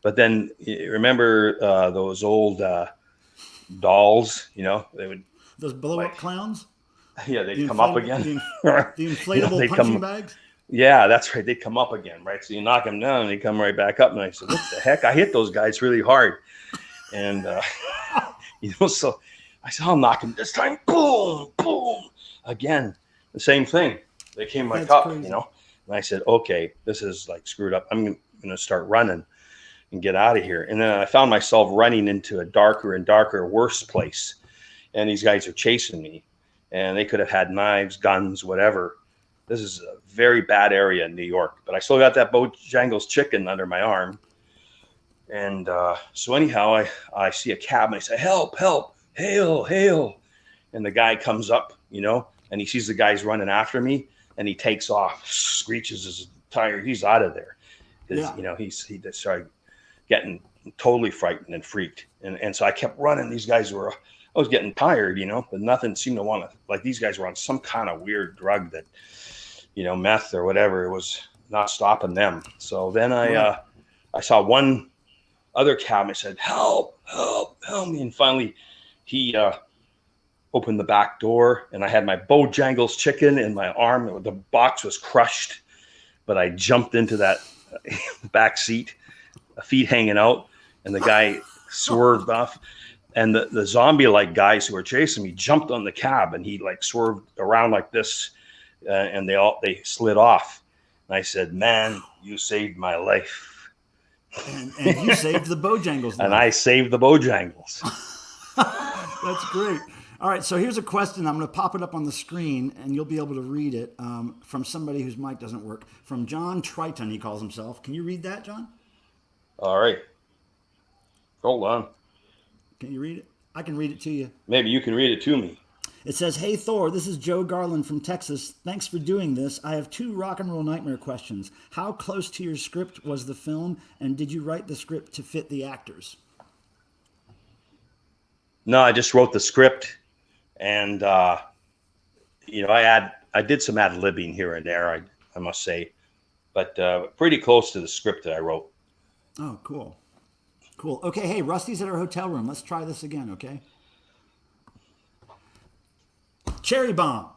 C: But then you remember those old dolls, they would,
B: Those blow up
C: like,
B: clowns?
C: yeah, they'd
B: The
C: come up
B: inflatable,
C: again.
B: the inflatable
C: They'd
B: punching
C: come,
B: bags?
C: yeah, that's right. They'd come up again, right? So you knock them down and they come right back up. And I said, what the heck? I hit those guys really hard. And, so I said, I'll knock them this time. Boom, boom. Again, the same thing. They came right
B: That's
C: up,
B: crazy.
C: And I said, okay, this is like screwed up. I'm going to start running and get out of here. And then I found myself running into a darker and darker, worse place. And these guys are chasing me. And they could have had knives, guns, whatever. This is a very bad area in New York. But I still got that Bojangles chicken under my arm. And so anyhow, I see a cab and I say, help, help, hail, hail. And the guy comes up, and he sees the guys running after me. And he takes off, screeches his tire. He's out of there. Because,
B: Yeah.
C: he just started getting totally frightened and freaked. And so I kept running. These guys I was getting tired, but nothing seemed to want to, like, these guys were on some kind of weird drug that, meth or whatever. It was not stopping them. So then I saw one other cab and I said, help, help, help me. And finally he opened the back door and I had my Bojangles chicken in my arm. The box was crushed, but I jumped into that back seat, feet hanging out, and the guy swerved off. And the zombie-like guys who were chasing me jumped on the cab, and he like swerved around like this, and they slid off. And I said, "Man, you saved my life."
B: And you saved the Bojangles.
C: And I saved the Bojangles.
B: That's great. All right, so here's a question. I'm going to pop it up on the screen, and you'll be able to read it from somebody whose mic doesn't work. From John Triton, he calls himself. Can you read that, John?
C: All right. Hold on.
B: Can you read it? I can read it to you.
C: Maybe you can read it to me.
B: It says, "Hey Thor, this is Joe Garland from Texas. Thanks for doing this. I have 2 rock and roll nightmare questions. How close to your script was the film, and did you write the script to fit the actors?"
C: No, I just wrote the script, and I did some ad-libbing here and there, I must say, but pretty close to the script that I wrote.
B: Oh, cool. Cool. Okay, hey, Rusty's at our hotel room. Let's try this again, okay? Cherry Bomb,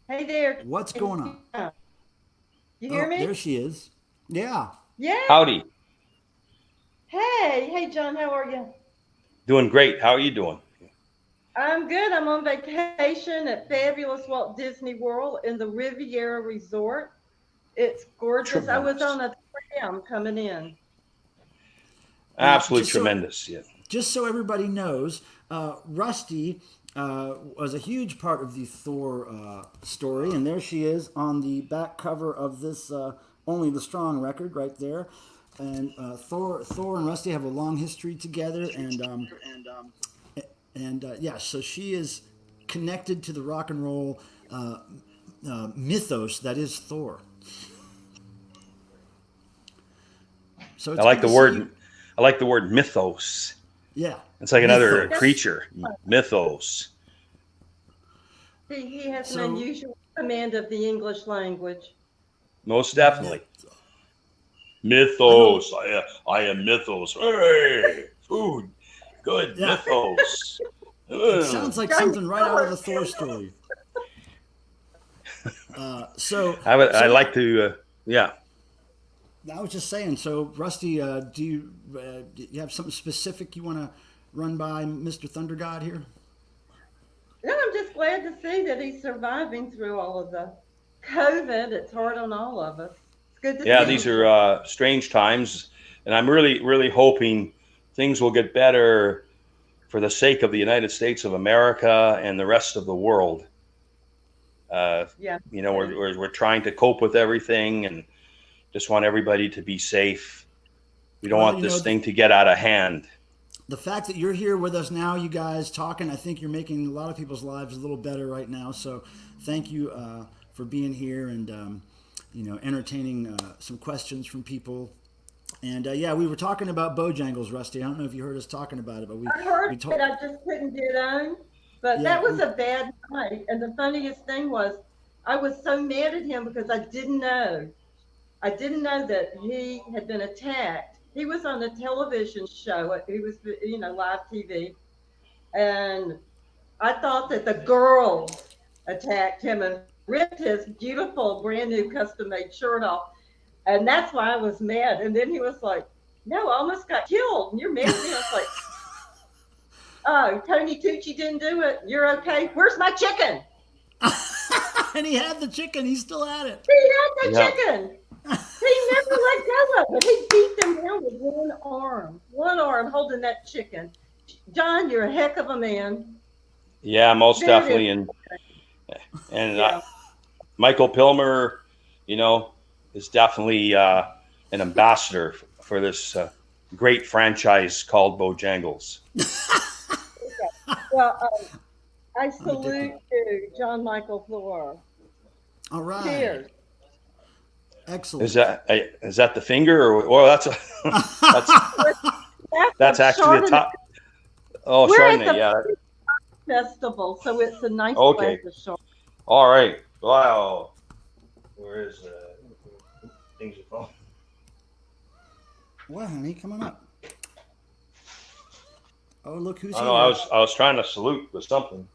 E: Hey there.
B: what's going on?
E: You hear
B: Oh,
E: me?
B: there she is. Yeah.
E: Yeah.
C: Howdy.
E: Hey, John, how are you?
C: Doing great. How are you doing?
E: I'm good. I'm on vacation at fabulous Walt Disney World in the Riviera Resort. It's gorgeous. I was on a tram coming in.
C: Absolutely
B: just so-
C: tremendous. Yeah.
B: Just so everybody knows, Rusty was a huge part of the Thor story, and there she is on the back cover of this Only the Strong record right there. And Thor and Rusty have a long history together, and yeah, so she is connected to the rock and roll mythos that is Thor. So it's
C: I like
B: good
C: the
B: to
C: word.
B: see you.
C: I like the word mythos.
B: Yeah.
C: It's like another
B: Mythos.
C: creature. Mythos.
E: He has
B: So-
E: an unusual command of the English language.
C: Most definitely. Mythos. I am mythos. Hey, food. Good.
B: Yeah.
C: Mythos.
B: It sounds like something right out of the Thor story.
C: I like to. Yeah.
B: I was just saying. So, Rusty, do you have something specific you want to run by Mr. Thunder God here?
E: No, I'm just glad to see that he's surviving through all of the COVID. It's hard on all of us. It's good to
C: Yeah.
E: see
C: These
E: him.
C: are strange times, and I'm really, really hoping things will get better for the sake of the United States of America and the rest of the world.
E: Yeah.
C: We're trying to cope with everything and just want everybody to be safe. We don't
B: Well,
C: want this thing to get out of hand.
B: The fact that you're here with us now, you guys talking, I think you're making a lot of people's lives a little better right now. So, thank you for being here and entertaining some questions from people. And yeah, we were talking about Bojangles, Rusty. I don't know if you heard us talking about it, but
E: I heard
B: we
E: it. I just couldn't get on. But
B: Yeah,
E: that was a bad night. And the funniest thing was, I was so mad at him because I didn't know that he had been attacked he was on a television show. He was, live TV. And I thought that the girls attacked him and ripped his beautiful brand new custom made shirt off. And that's why I was mad. And then he was like, no, I almost got killed. And you're mad at me. I was like, oh, Tony Tucci didn't do it. You're okay. Where's my chicken?
B: And he had the chicken. He still had it.
E: He had the chicken. He never let go of it. He beat them down with one arm holding that chicken. John, you're a heck of a man.
C: Yeah, most definitely. And
E: Yeah.
C: Michael Pilmer, is definitely an ambassador for this great franchise called Bojangles.
E: Well, I salute you, Jon Mikl Thor.
B: All right.
E: Cheers.
B: Excellent.
C: Is that the finger, or well, that's that's actually the top. Oh,
E: We're at
C: Chardonnay,
E: the
C: yeah.
E: festival, so it's a nice
C: Okay.
E: glass of Chardonnay.
C: All right. Wow. Where is things are falling?
B: What, honey? Come on up. Oh, look who's
C: I
B: here.
C: know. I was trying to salute with something.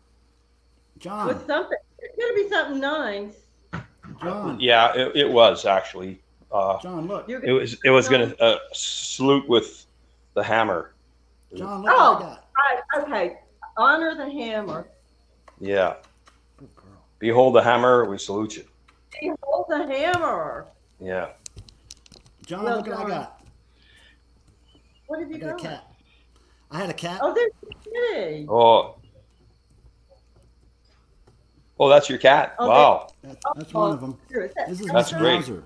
B: John.
E: With something. It's going to be something nice.
B: John.
C: Yeah, it was actually.
B: John, look.
E: You're
C: It was going to salute with the hammer.
B: John, look what I got.
E: Right, okay. Honor the hammer.
C: Yeah.
B: Good girl.
C: Behold the hammer. We salute you.
E: Behold the hammer.
C: Yeah.
B: John,
E: Well
B: look what I
E: done.
B: got.
E: What have
B: I
E: you
B: got a
E: got?
B: cat. I had a cat.
E: Oh, there's Kitty.
C: Oh, that's your cat.
E: Oh,
C: Wow.
B: That's one of them.
E: Here, is that
B: This is
C: That's
B: Mr.
C: great.
B: Mauser.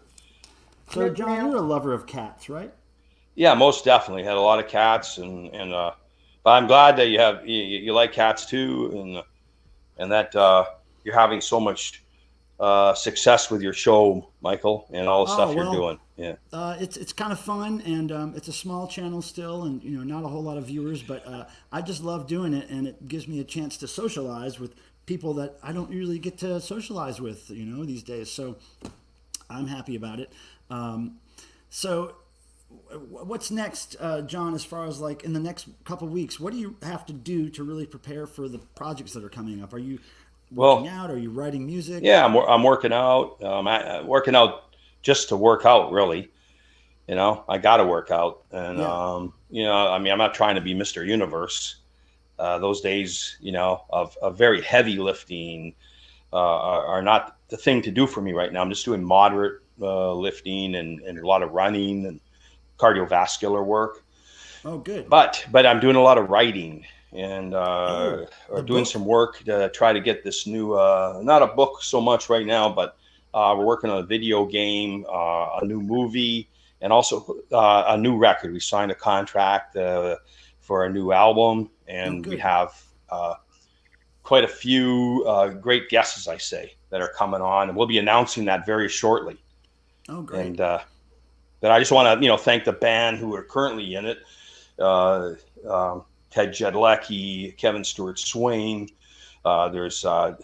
B: So,
E: Good
B: John,
E: man.
B: you're a lover of cats, right?
C: Yeah, most definitely. Had a lot of cats, but I'm glad that you like cats too, and that you're having so much success with your show, Michael, and all the stuff you're doing. Yeah.
B: It's kind of fun, and it's a small channel still, and not a whole lot of viewers, but I just love doing it, and it gives me a chance to socialize with people that I don't usually get to socialize with, these days. So I'm happy about it. So what's next, John, as far as like in the next couple of weeks? What do you have to do to really prepare for the projects that are coming up? Are you working out? Are you writing music?
C: Yeah, I'm working out. Working out just to work out, really. I got to work out, and I'm not trying to be Mr. Universe. Those days, of very heavy lifting are not the thing to do for me right now. I'm just doing moderate lifting and a lot of running and cardiovascular work.
B: Oh, good.
C: But I'm doing a lot of writing and doing
B: book?
C: some work to try to get this new, not a book so much right now, but we're working on a video game, a new movie, and also a new record. We signed a contract for a new album, and we have quite a few great guests, as I say, that are coming on, and we'll be announcing that very shortly.
B: Oh, great.
C: And but I just want to, thank the band who are currently in it. Ted Jedlecki, Kevin Stewart Swain. There's John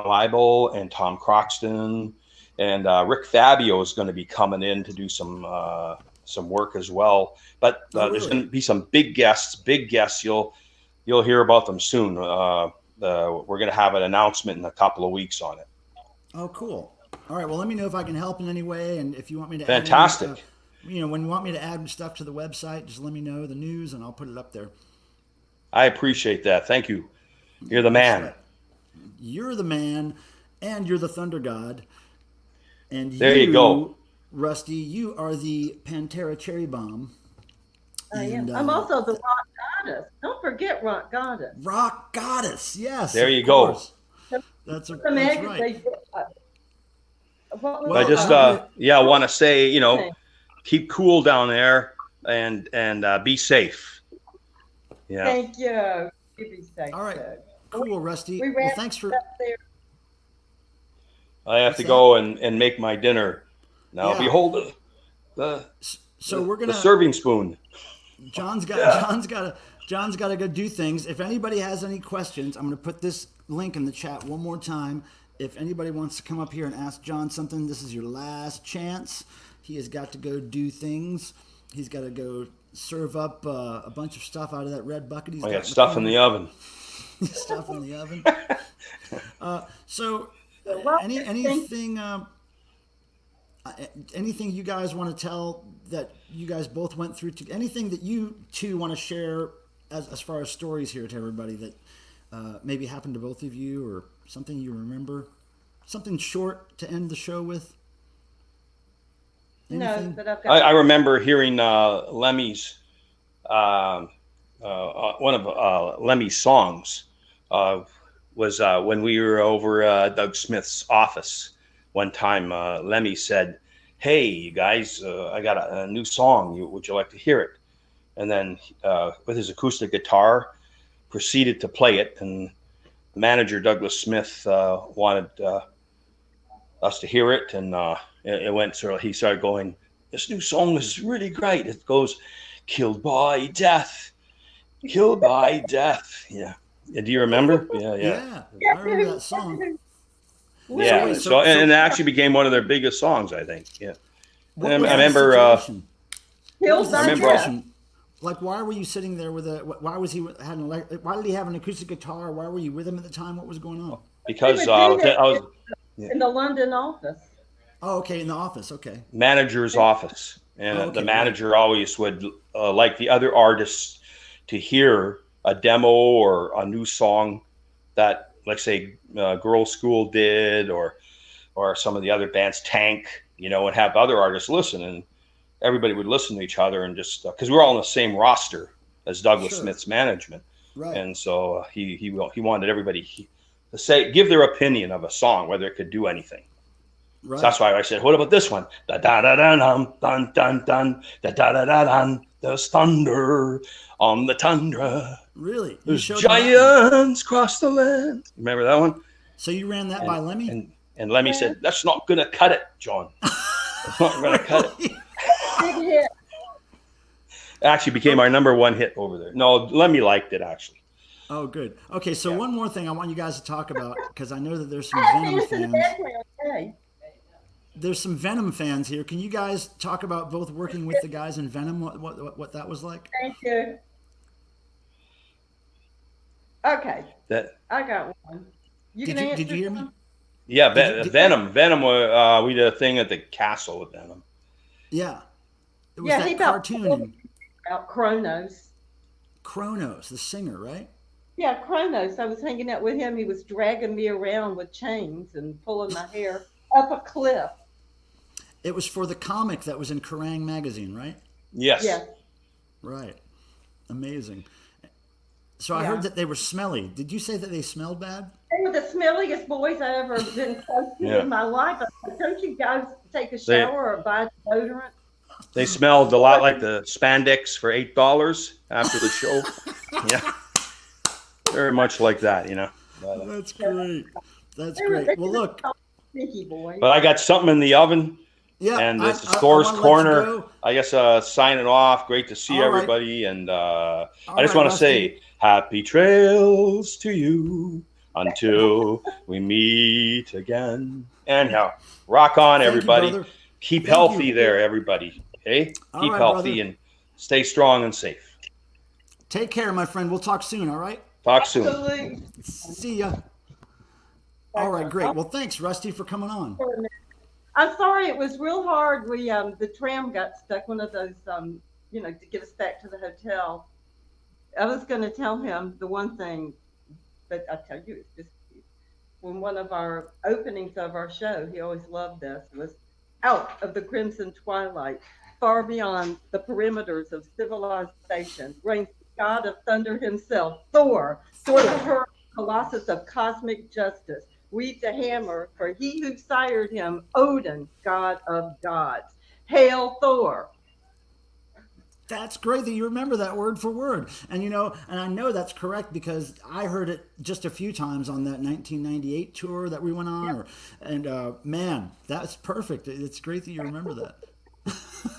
C: Leibel and Tom Croxton, and Rick Fabio is going to be coming in to do some work as well. But there's going to be some big guests. You'll hear about them soon. We're going to have an announcement in a couple of weeks on it.
B: Oh, cool. All right. Well, let me know if I can help in any way, and if you want me to.
C: Fantastic.
B: Add any, when you want me to add stuff to the website, just let me know the news, and I'll put it up there.
C: I appreciate that. Thank you. You're the man.
B: You're the man, and you're the Thunder God. And
C: there you go,
B: Rusty. You are the Pantera Cherry Bomb.
E: I am. I'm also the rock goddess. Don't forget rock goddess.
B: Rock goddess. Yes.
C: There you go.
B: That's
E: The
B: right.
E: magazine.
B: Well,
C: I just I want to say, keep cool down there and be safe. Yeah.
E: Thank you. You be safe.
B: All right. Cool, Rusty.
E: We
B: Well,
E: ran
B: thanks for.
E: up there.
C: I have to go and make my dinner now.
B: Yeah.
C: Behold the
B: We're gonna.
C: the serving spoon.
B: John's got to go do things. If anybody has any questions, I'm going to put this link in the chat one more time. If anybody wants to come up here and ask John something, this is your last chance. He has got to go do things. He's got to go serve up a bunch of stuff out of that red bucket. He's
C: I
B: got
C: got stuff in the oven.
B: Stuff in the oven.
E: Well,
B: anything you guys want to tell that you guys both went through? Anything that you two want to share as far as stories here to everybody that maybe happened to both of you, or something you remember? Something short to end the show with? Anything?
E: No, but I've got.
C: I remember hearing Lemmy's, one of Lemmy's songs was when we were over Doug Smith's office one time. Lemmy said, "Hey, you guys, I got a new song. Would you like to hear it?" And then with his acoustic guitar, proceeded to play it. And the manager, Douglas Smith, wanted us to hear it, and it went sort of. He started going, "This new song is really great. It goes, killed by death, killed by death." Yeah. Do you remember?
B: Yeah, I remember that song.
C: Yeah. So it actually became one of their biggest songs, I think. Yeah.
B: What
C: I
B: was the
C: remember.
B: situation? What
E: Killed
B: was the
E: by
C: remember-
E: death.
B: situation? Like, why were you sitting there with why was he why did he have an acoustic guitar? Why were you with him at the time? What was going on?
C: Because
E: He would do
C: I was
E: in the London office.
B: Oh, okay, in the office. Okay.
C: manager's office, and
B: Okay,
C: the manager always would like the other artists to hear a demo or a new song that, like, say, Girls School did, or some of the other bands, Tank, and have other artists listen, and everybody would listen to each other, and just because we're all on the same roster as Douglas
B: Sure.
C: Smith's management,
B: Right.
C: and so he wanted everybody to give their opinion of a song, whether it could do anything.
B: Right.
C: So that's why I said, "What about this one? Da da da da dum dun dun dun da da da da dun. There's thunder on the tundra.
B: Really? You
C: There's
B: showed him that one?
C: giants across the land." Remember that one?
B: So you ran that by Lemmy?
C: And Lemmy said, "That's not gonna cut it, John. That's not gonna cut it."
E: Big hit.
C: It actually became our number one hit over there. No, Lemmy liked it, actually.
B: Oh, good. Okay, so
C: Yeah.
B: one more thing I want you guys to talk about, because I know that there's some
E: Ah,
B: Venom
E: dance in the
B: fans.
E: background. Hey.
B: There's some Venom fans here. Can you guys talk about both working with the guys in Venom? What that was like?
E: Thank you. Okay,
C: That
E: I got one.
B: Did you hear me?
C: yeah,
B: Did you-
C: Venom. We did a thing at the castle with Venom.
B: Yeah. It was
E: Yeah, he
B: that
E: felt-
B: cartoon
E: About Kronos.
B: Kronos, the singer, right?
E: Yeah, Kronos. I was hanging out with him. He was dragging me around with chains and pulling my hair up a cliff.
B: It was for the comic that was in Kerrang magazine, right?
C: Yes.
E: Yeah.
B: Right. Amazing. So I
E: Yeah.
B: heard that they were smelly. Did you say that they smelled bad?
E: They were the smelliest boys I ever been close to
C: Yeah.
E: in my life. I said, "Don't you guys take a shower or buy deodorant?"
C: They smelled a lot like the spandex for $8 after the show. Yeah. Very much like that, But,
B: That's great. That's
E: They were-
B: great. Well,
E: they
B: look.
E: Sneaky boys.
C: but I got something in the oven,
B: Yeah.
C: and
B: I-
C: it's the
B: I
C: Store's
B: wanna let you
C: Corner.
B: go.
C: I guess signing off. Great to see
B: All right.
C: everybody. And I just
B: right,
C: want to
B: Rusty.
C: say happy trails to you until we meet again. Anyhow, rock on,
B: Thank you,
C: everybody.
B: brother.
C: Keep
B: Thank
C: healthy
B: you.
C: there, everybody. Okay?
B: All
C: Keep
B: right,
C: healthy
B: brother.
C: and stay strong and safe.
B: Take care, my friend. We'll talk soon, all right?
C: Talk soon.
E: Absolutely.
B: See ya. All right, great. Well, thanks, Rusty, for coming on.
E: I'm sorry, it was real hard. We the tram got stuck. One of those to get us back to the hotel. I was going to tell him the one thing, but I tell you, it's just when one of our openings of our show, he always loved this, was out of the crimson twilight, far beyond the perimeters of civilization, reigns the god of thunder himself, Thor, sword of her, colossus of cosmic justice. Wields a hammer for he who sired him, Odin, god of gods. Hail Thor.
B: That's great that you remember that word for word. And and I know that's correct because I heard it just a few times on that 1998 tour that we went on. Man, that's perfect. It's great that you remember that.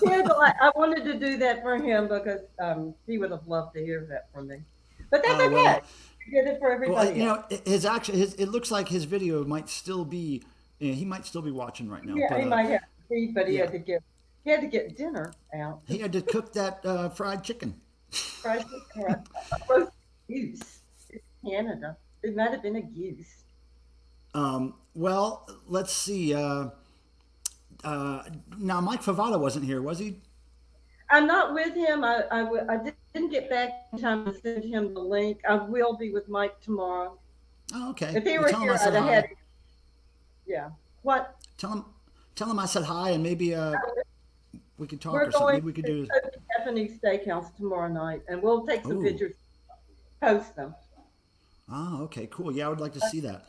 E: I wanted to do that for him because he would have loved to hear that from me. But that's okay.
B: Well,
E: I did it for everybody.
B: Well, it looks like his video might still be. He might still be watching right now.
E: Yeah,
B: but,
E: he might have to see, but he
B: yeah.
E: had to give. He had to get dinner out.
B: He had to cook that fried chicken.
E: Fried chicken, a roast goose. It's Canada. It might have been a goose.
B: Well, let's see. Now, Mike Favada wasn't here, was he?
E: I'm not with him. I didn't get back in time to send him the link. I will be with Mike tomorrow.
B: Oh, okay.
E: If he
B: Well,
E: were
B: tell him
E: here,
B: I said
E: I'd have
B: hi.
E: had. Yeah. What?
B: Tell him I said hi, and maybe we could talk
E: We're
B: or something.
E: going
B: Maybe we could do.
E: to the Japanese Steakhouse tomorrow night, and we'll take some
B: Ooh.
E: pictures, post them.
B: Oh, okay, cool. Yeah, I would like to see that.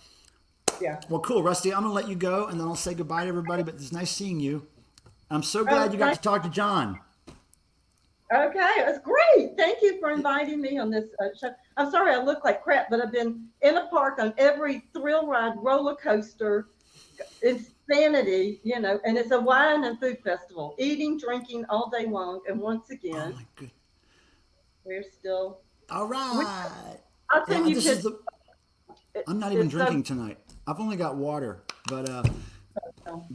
E: Yeah.
B: Well, cool, Rusty. I'm gonna let you go, and then I'll say goodbye to everybody. But it's nice seeing you. I'm so glad you got to talk to Jon.
E: Okay, it's great. Thank you for inviting me on this show. I'm sorry I look like crap, but I've been in a park on every thrill ride, roller coaster, insanity, and it's a wine and food festival, eating, drinking all day long. And once again,
B: Oh my good.
E: we're still.
B: All right.
E: I'll send you
B: this is the. I'm not even drinking tonight. I've only got water, but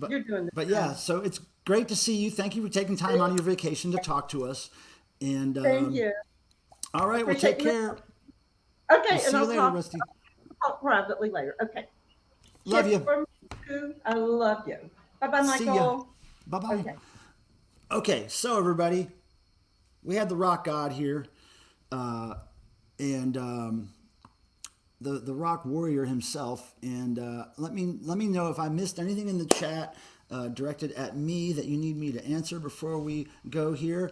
E: you're doing this.
B: But yeah, so it's great to see you. Thank you for taking time on your vacation to talk to us. And
E: Thank you.
B: All right, well, take care.
E: Okay,
B: We'll see
E: and
B: you
E: I'll
B: later, Rusty.
E: talk privately later. Okay.
B: Love
E: Kiss
B: you.
E: from you. I love you. Bye bye,
B: See ya.
E: Michael.
B: Bye bye.
E: Okay.
B: Okay, so everybody, we had the Rock God here, and the Rock Warrior himself. And let me know if I missed anything in the chat directed at me that you need me to answer before we go here.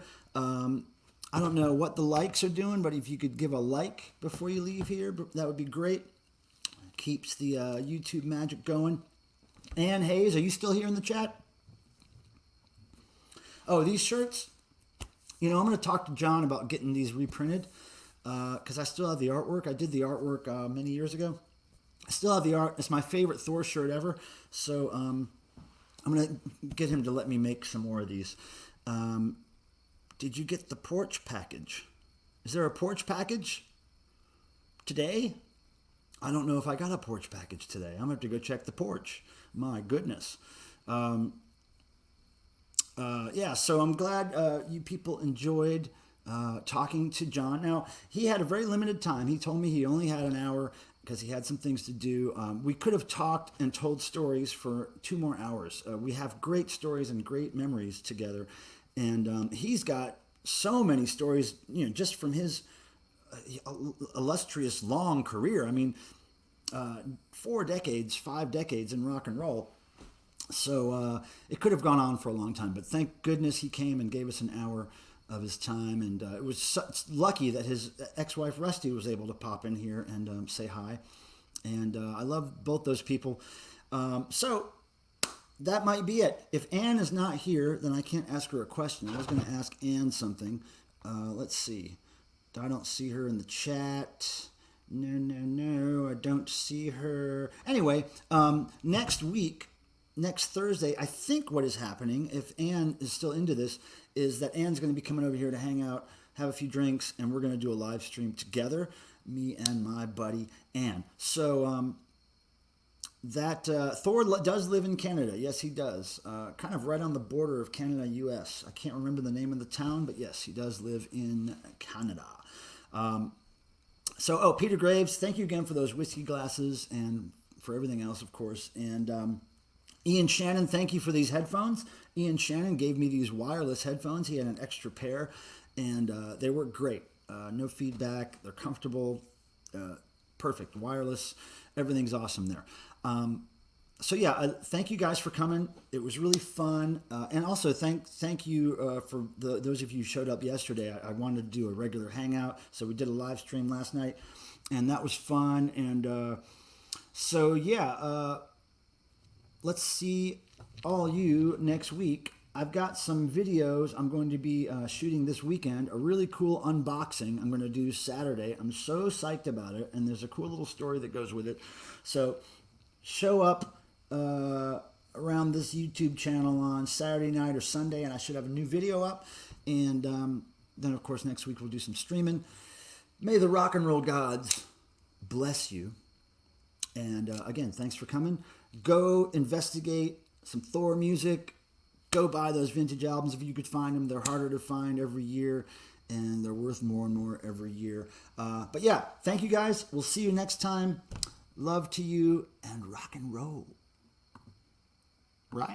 B: I don't know what the likes are doing, but if you could give a like before you leave here, that would be great. Keeps the YouTube magic going. Ann Hayes, are you still here in the chat? Oh, these shirts? I'm going to talk to Jon about getting these reprinted because I still have the artwork. I did the artwork many years ago. I still have the art. It's my favorite Thor shirt ever. So I'm going to get him to let me make some more of these. Did you get the porch package? Is there a porch package today? I don't know if I got a porch package today. I'm going to have to go check the porch. My goodness. Yeah, so I'm glad you people enjoyed talking to Jon. Now, he had a very limited time. He told me he only had an hour because he had some things to do. We could have talked and told stories for 2 more hours. We have great stories and great memories together. And he's got so many stories, just from his illustrious long career. I mean, 4 decades, 5 decades in rock and roll. So it could have gone on for a long time, but thank goodness he came and gave us an hour of his time. And it was lucky that his ex-wife Rusty was able to pop in here and say hi. And I love both those people. So that might be it. If Ann is not here, then I can't ask her a question. I was going to ask Ann something. Let's see. I don't see her in the chat. No, I don't see her. Anyway, next week, next Thursday, I think what is happening, if Ann is still into this, is that Ann's going to be coming over here to hang out, have a few drinks, and we're going to do a live stream together, me and my buddy Ann. So that Thor does live in Canada. Yes, he does. Kind of right on the border of Canada, U.S. I can't remember the name of the town, but yes, he does live in Canada. So, Peter Graves, thank you again for those whiskey glasses and for everything else, of course. And Ian Shannon, thank you for these headphones. Ian Shannon gave me these wireless headphones. He had an extra pair, and they work great. No feedback. They're comfortable. Perfect. Wireless. Everything's awesome there. So yeah, thank you guys for coming. It was really fun, and also thank you for those of you who showed up yesterday. I wanted to do a regular hangout, so we did a live stream last night, and that was fun. And so yeah, let's see all you next week. I've got some videos I'm going to be shooting this weekend. A really cool unboxing I'm going to do Saturday. I'm so psyched about it, and there's a cool little story that goes with it. So show up around this YouTube channel on Saturday night or Sunday, and I should have a new video up. And then, of course, next week we'll do some streaming. May the rock and roll gods bless you. And again, thanks for coming. Go investigate some Thor music. go buy those vintage albums if you could find them. They're harder to find every year, and they're worth more and more every year. But yeah, thank you guys. We'll see you next time. Love to you, and rock and roll. Right?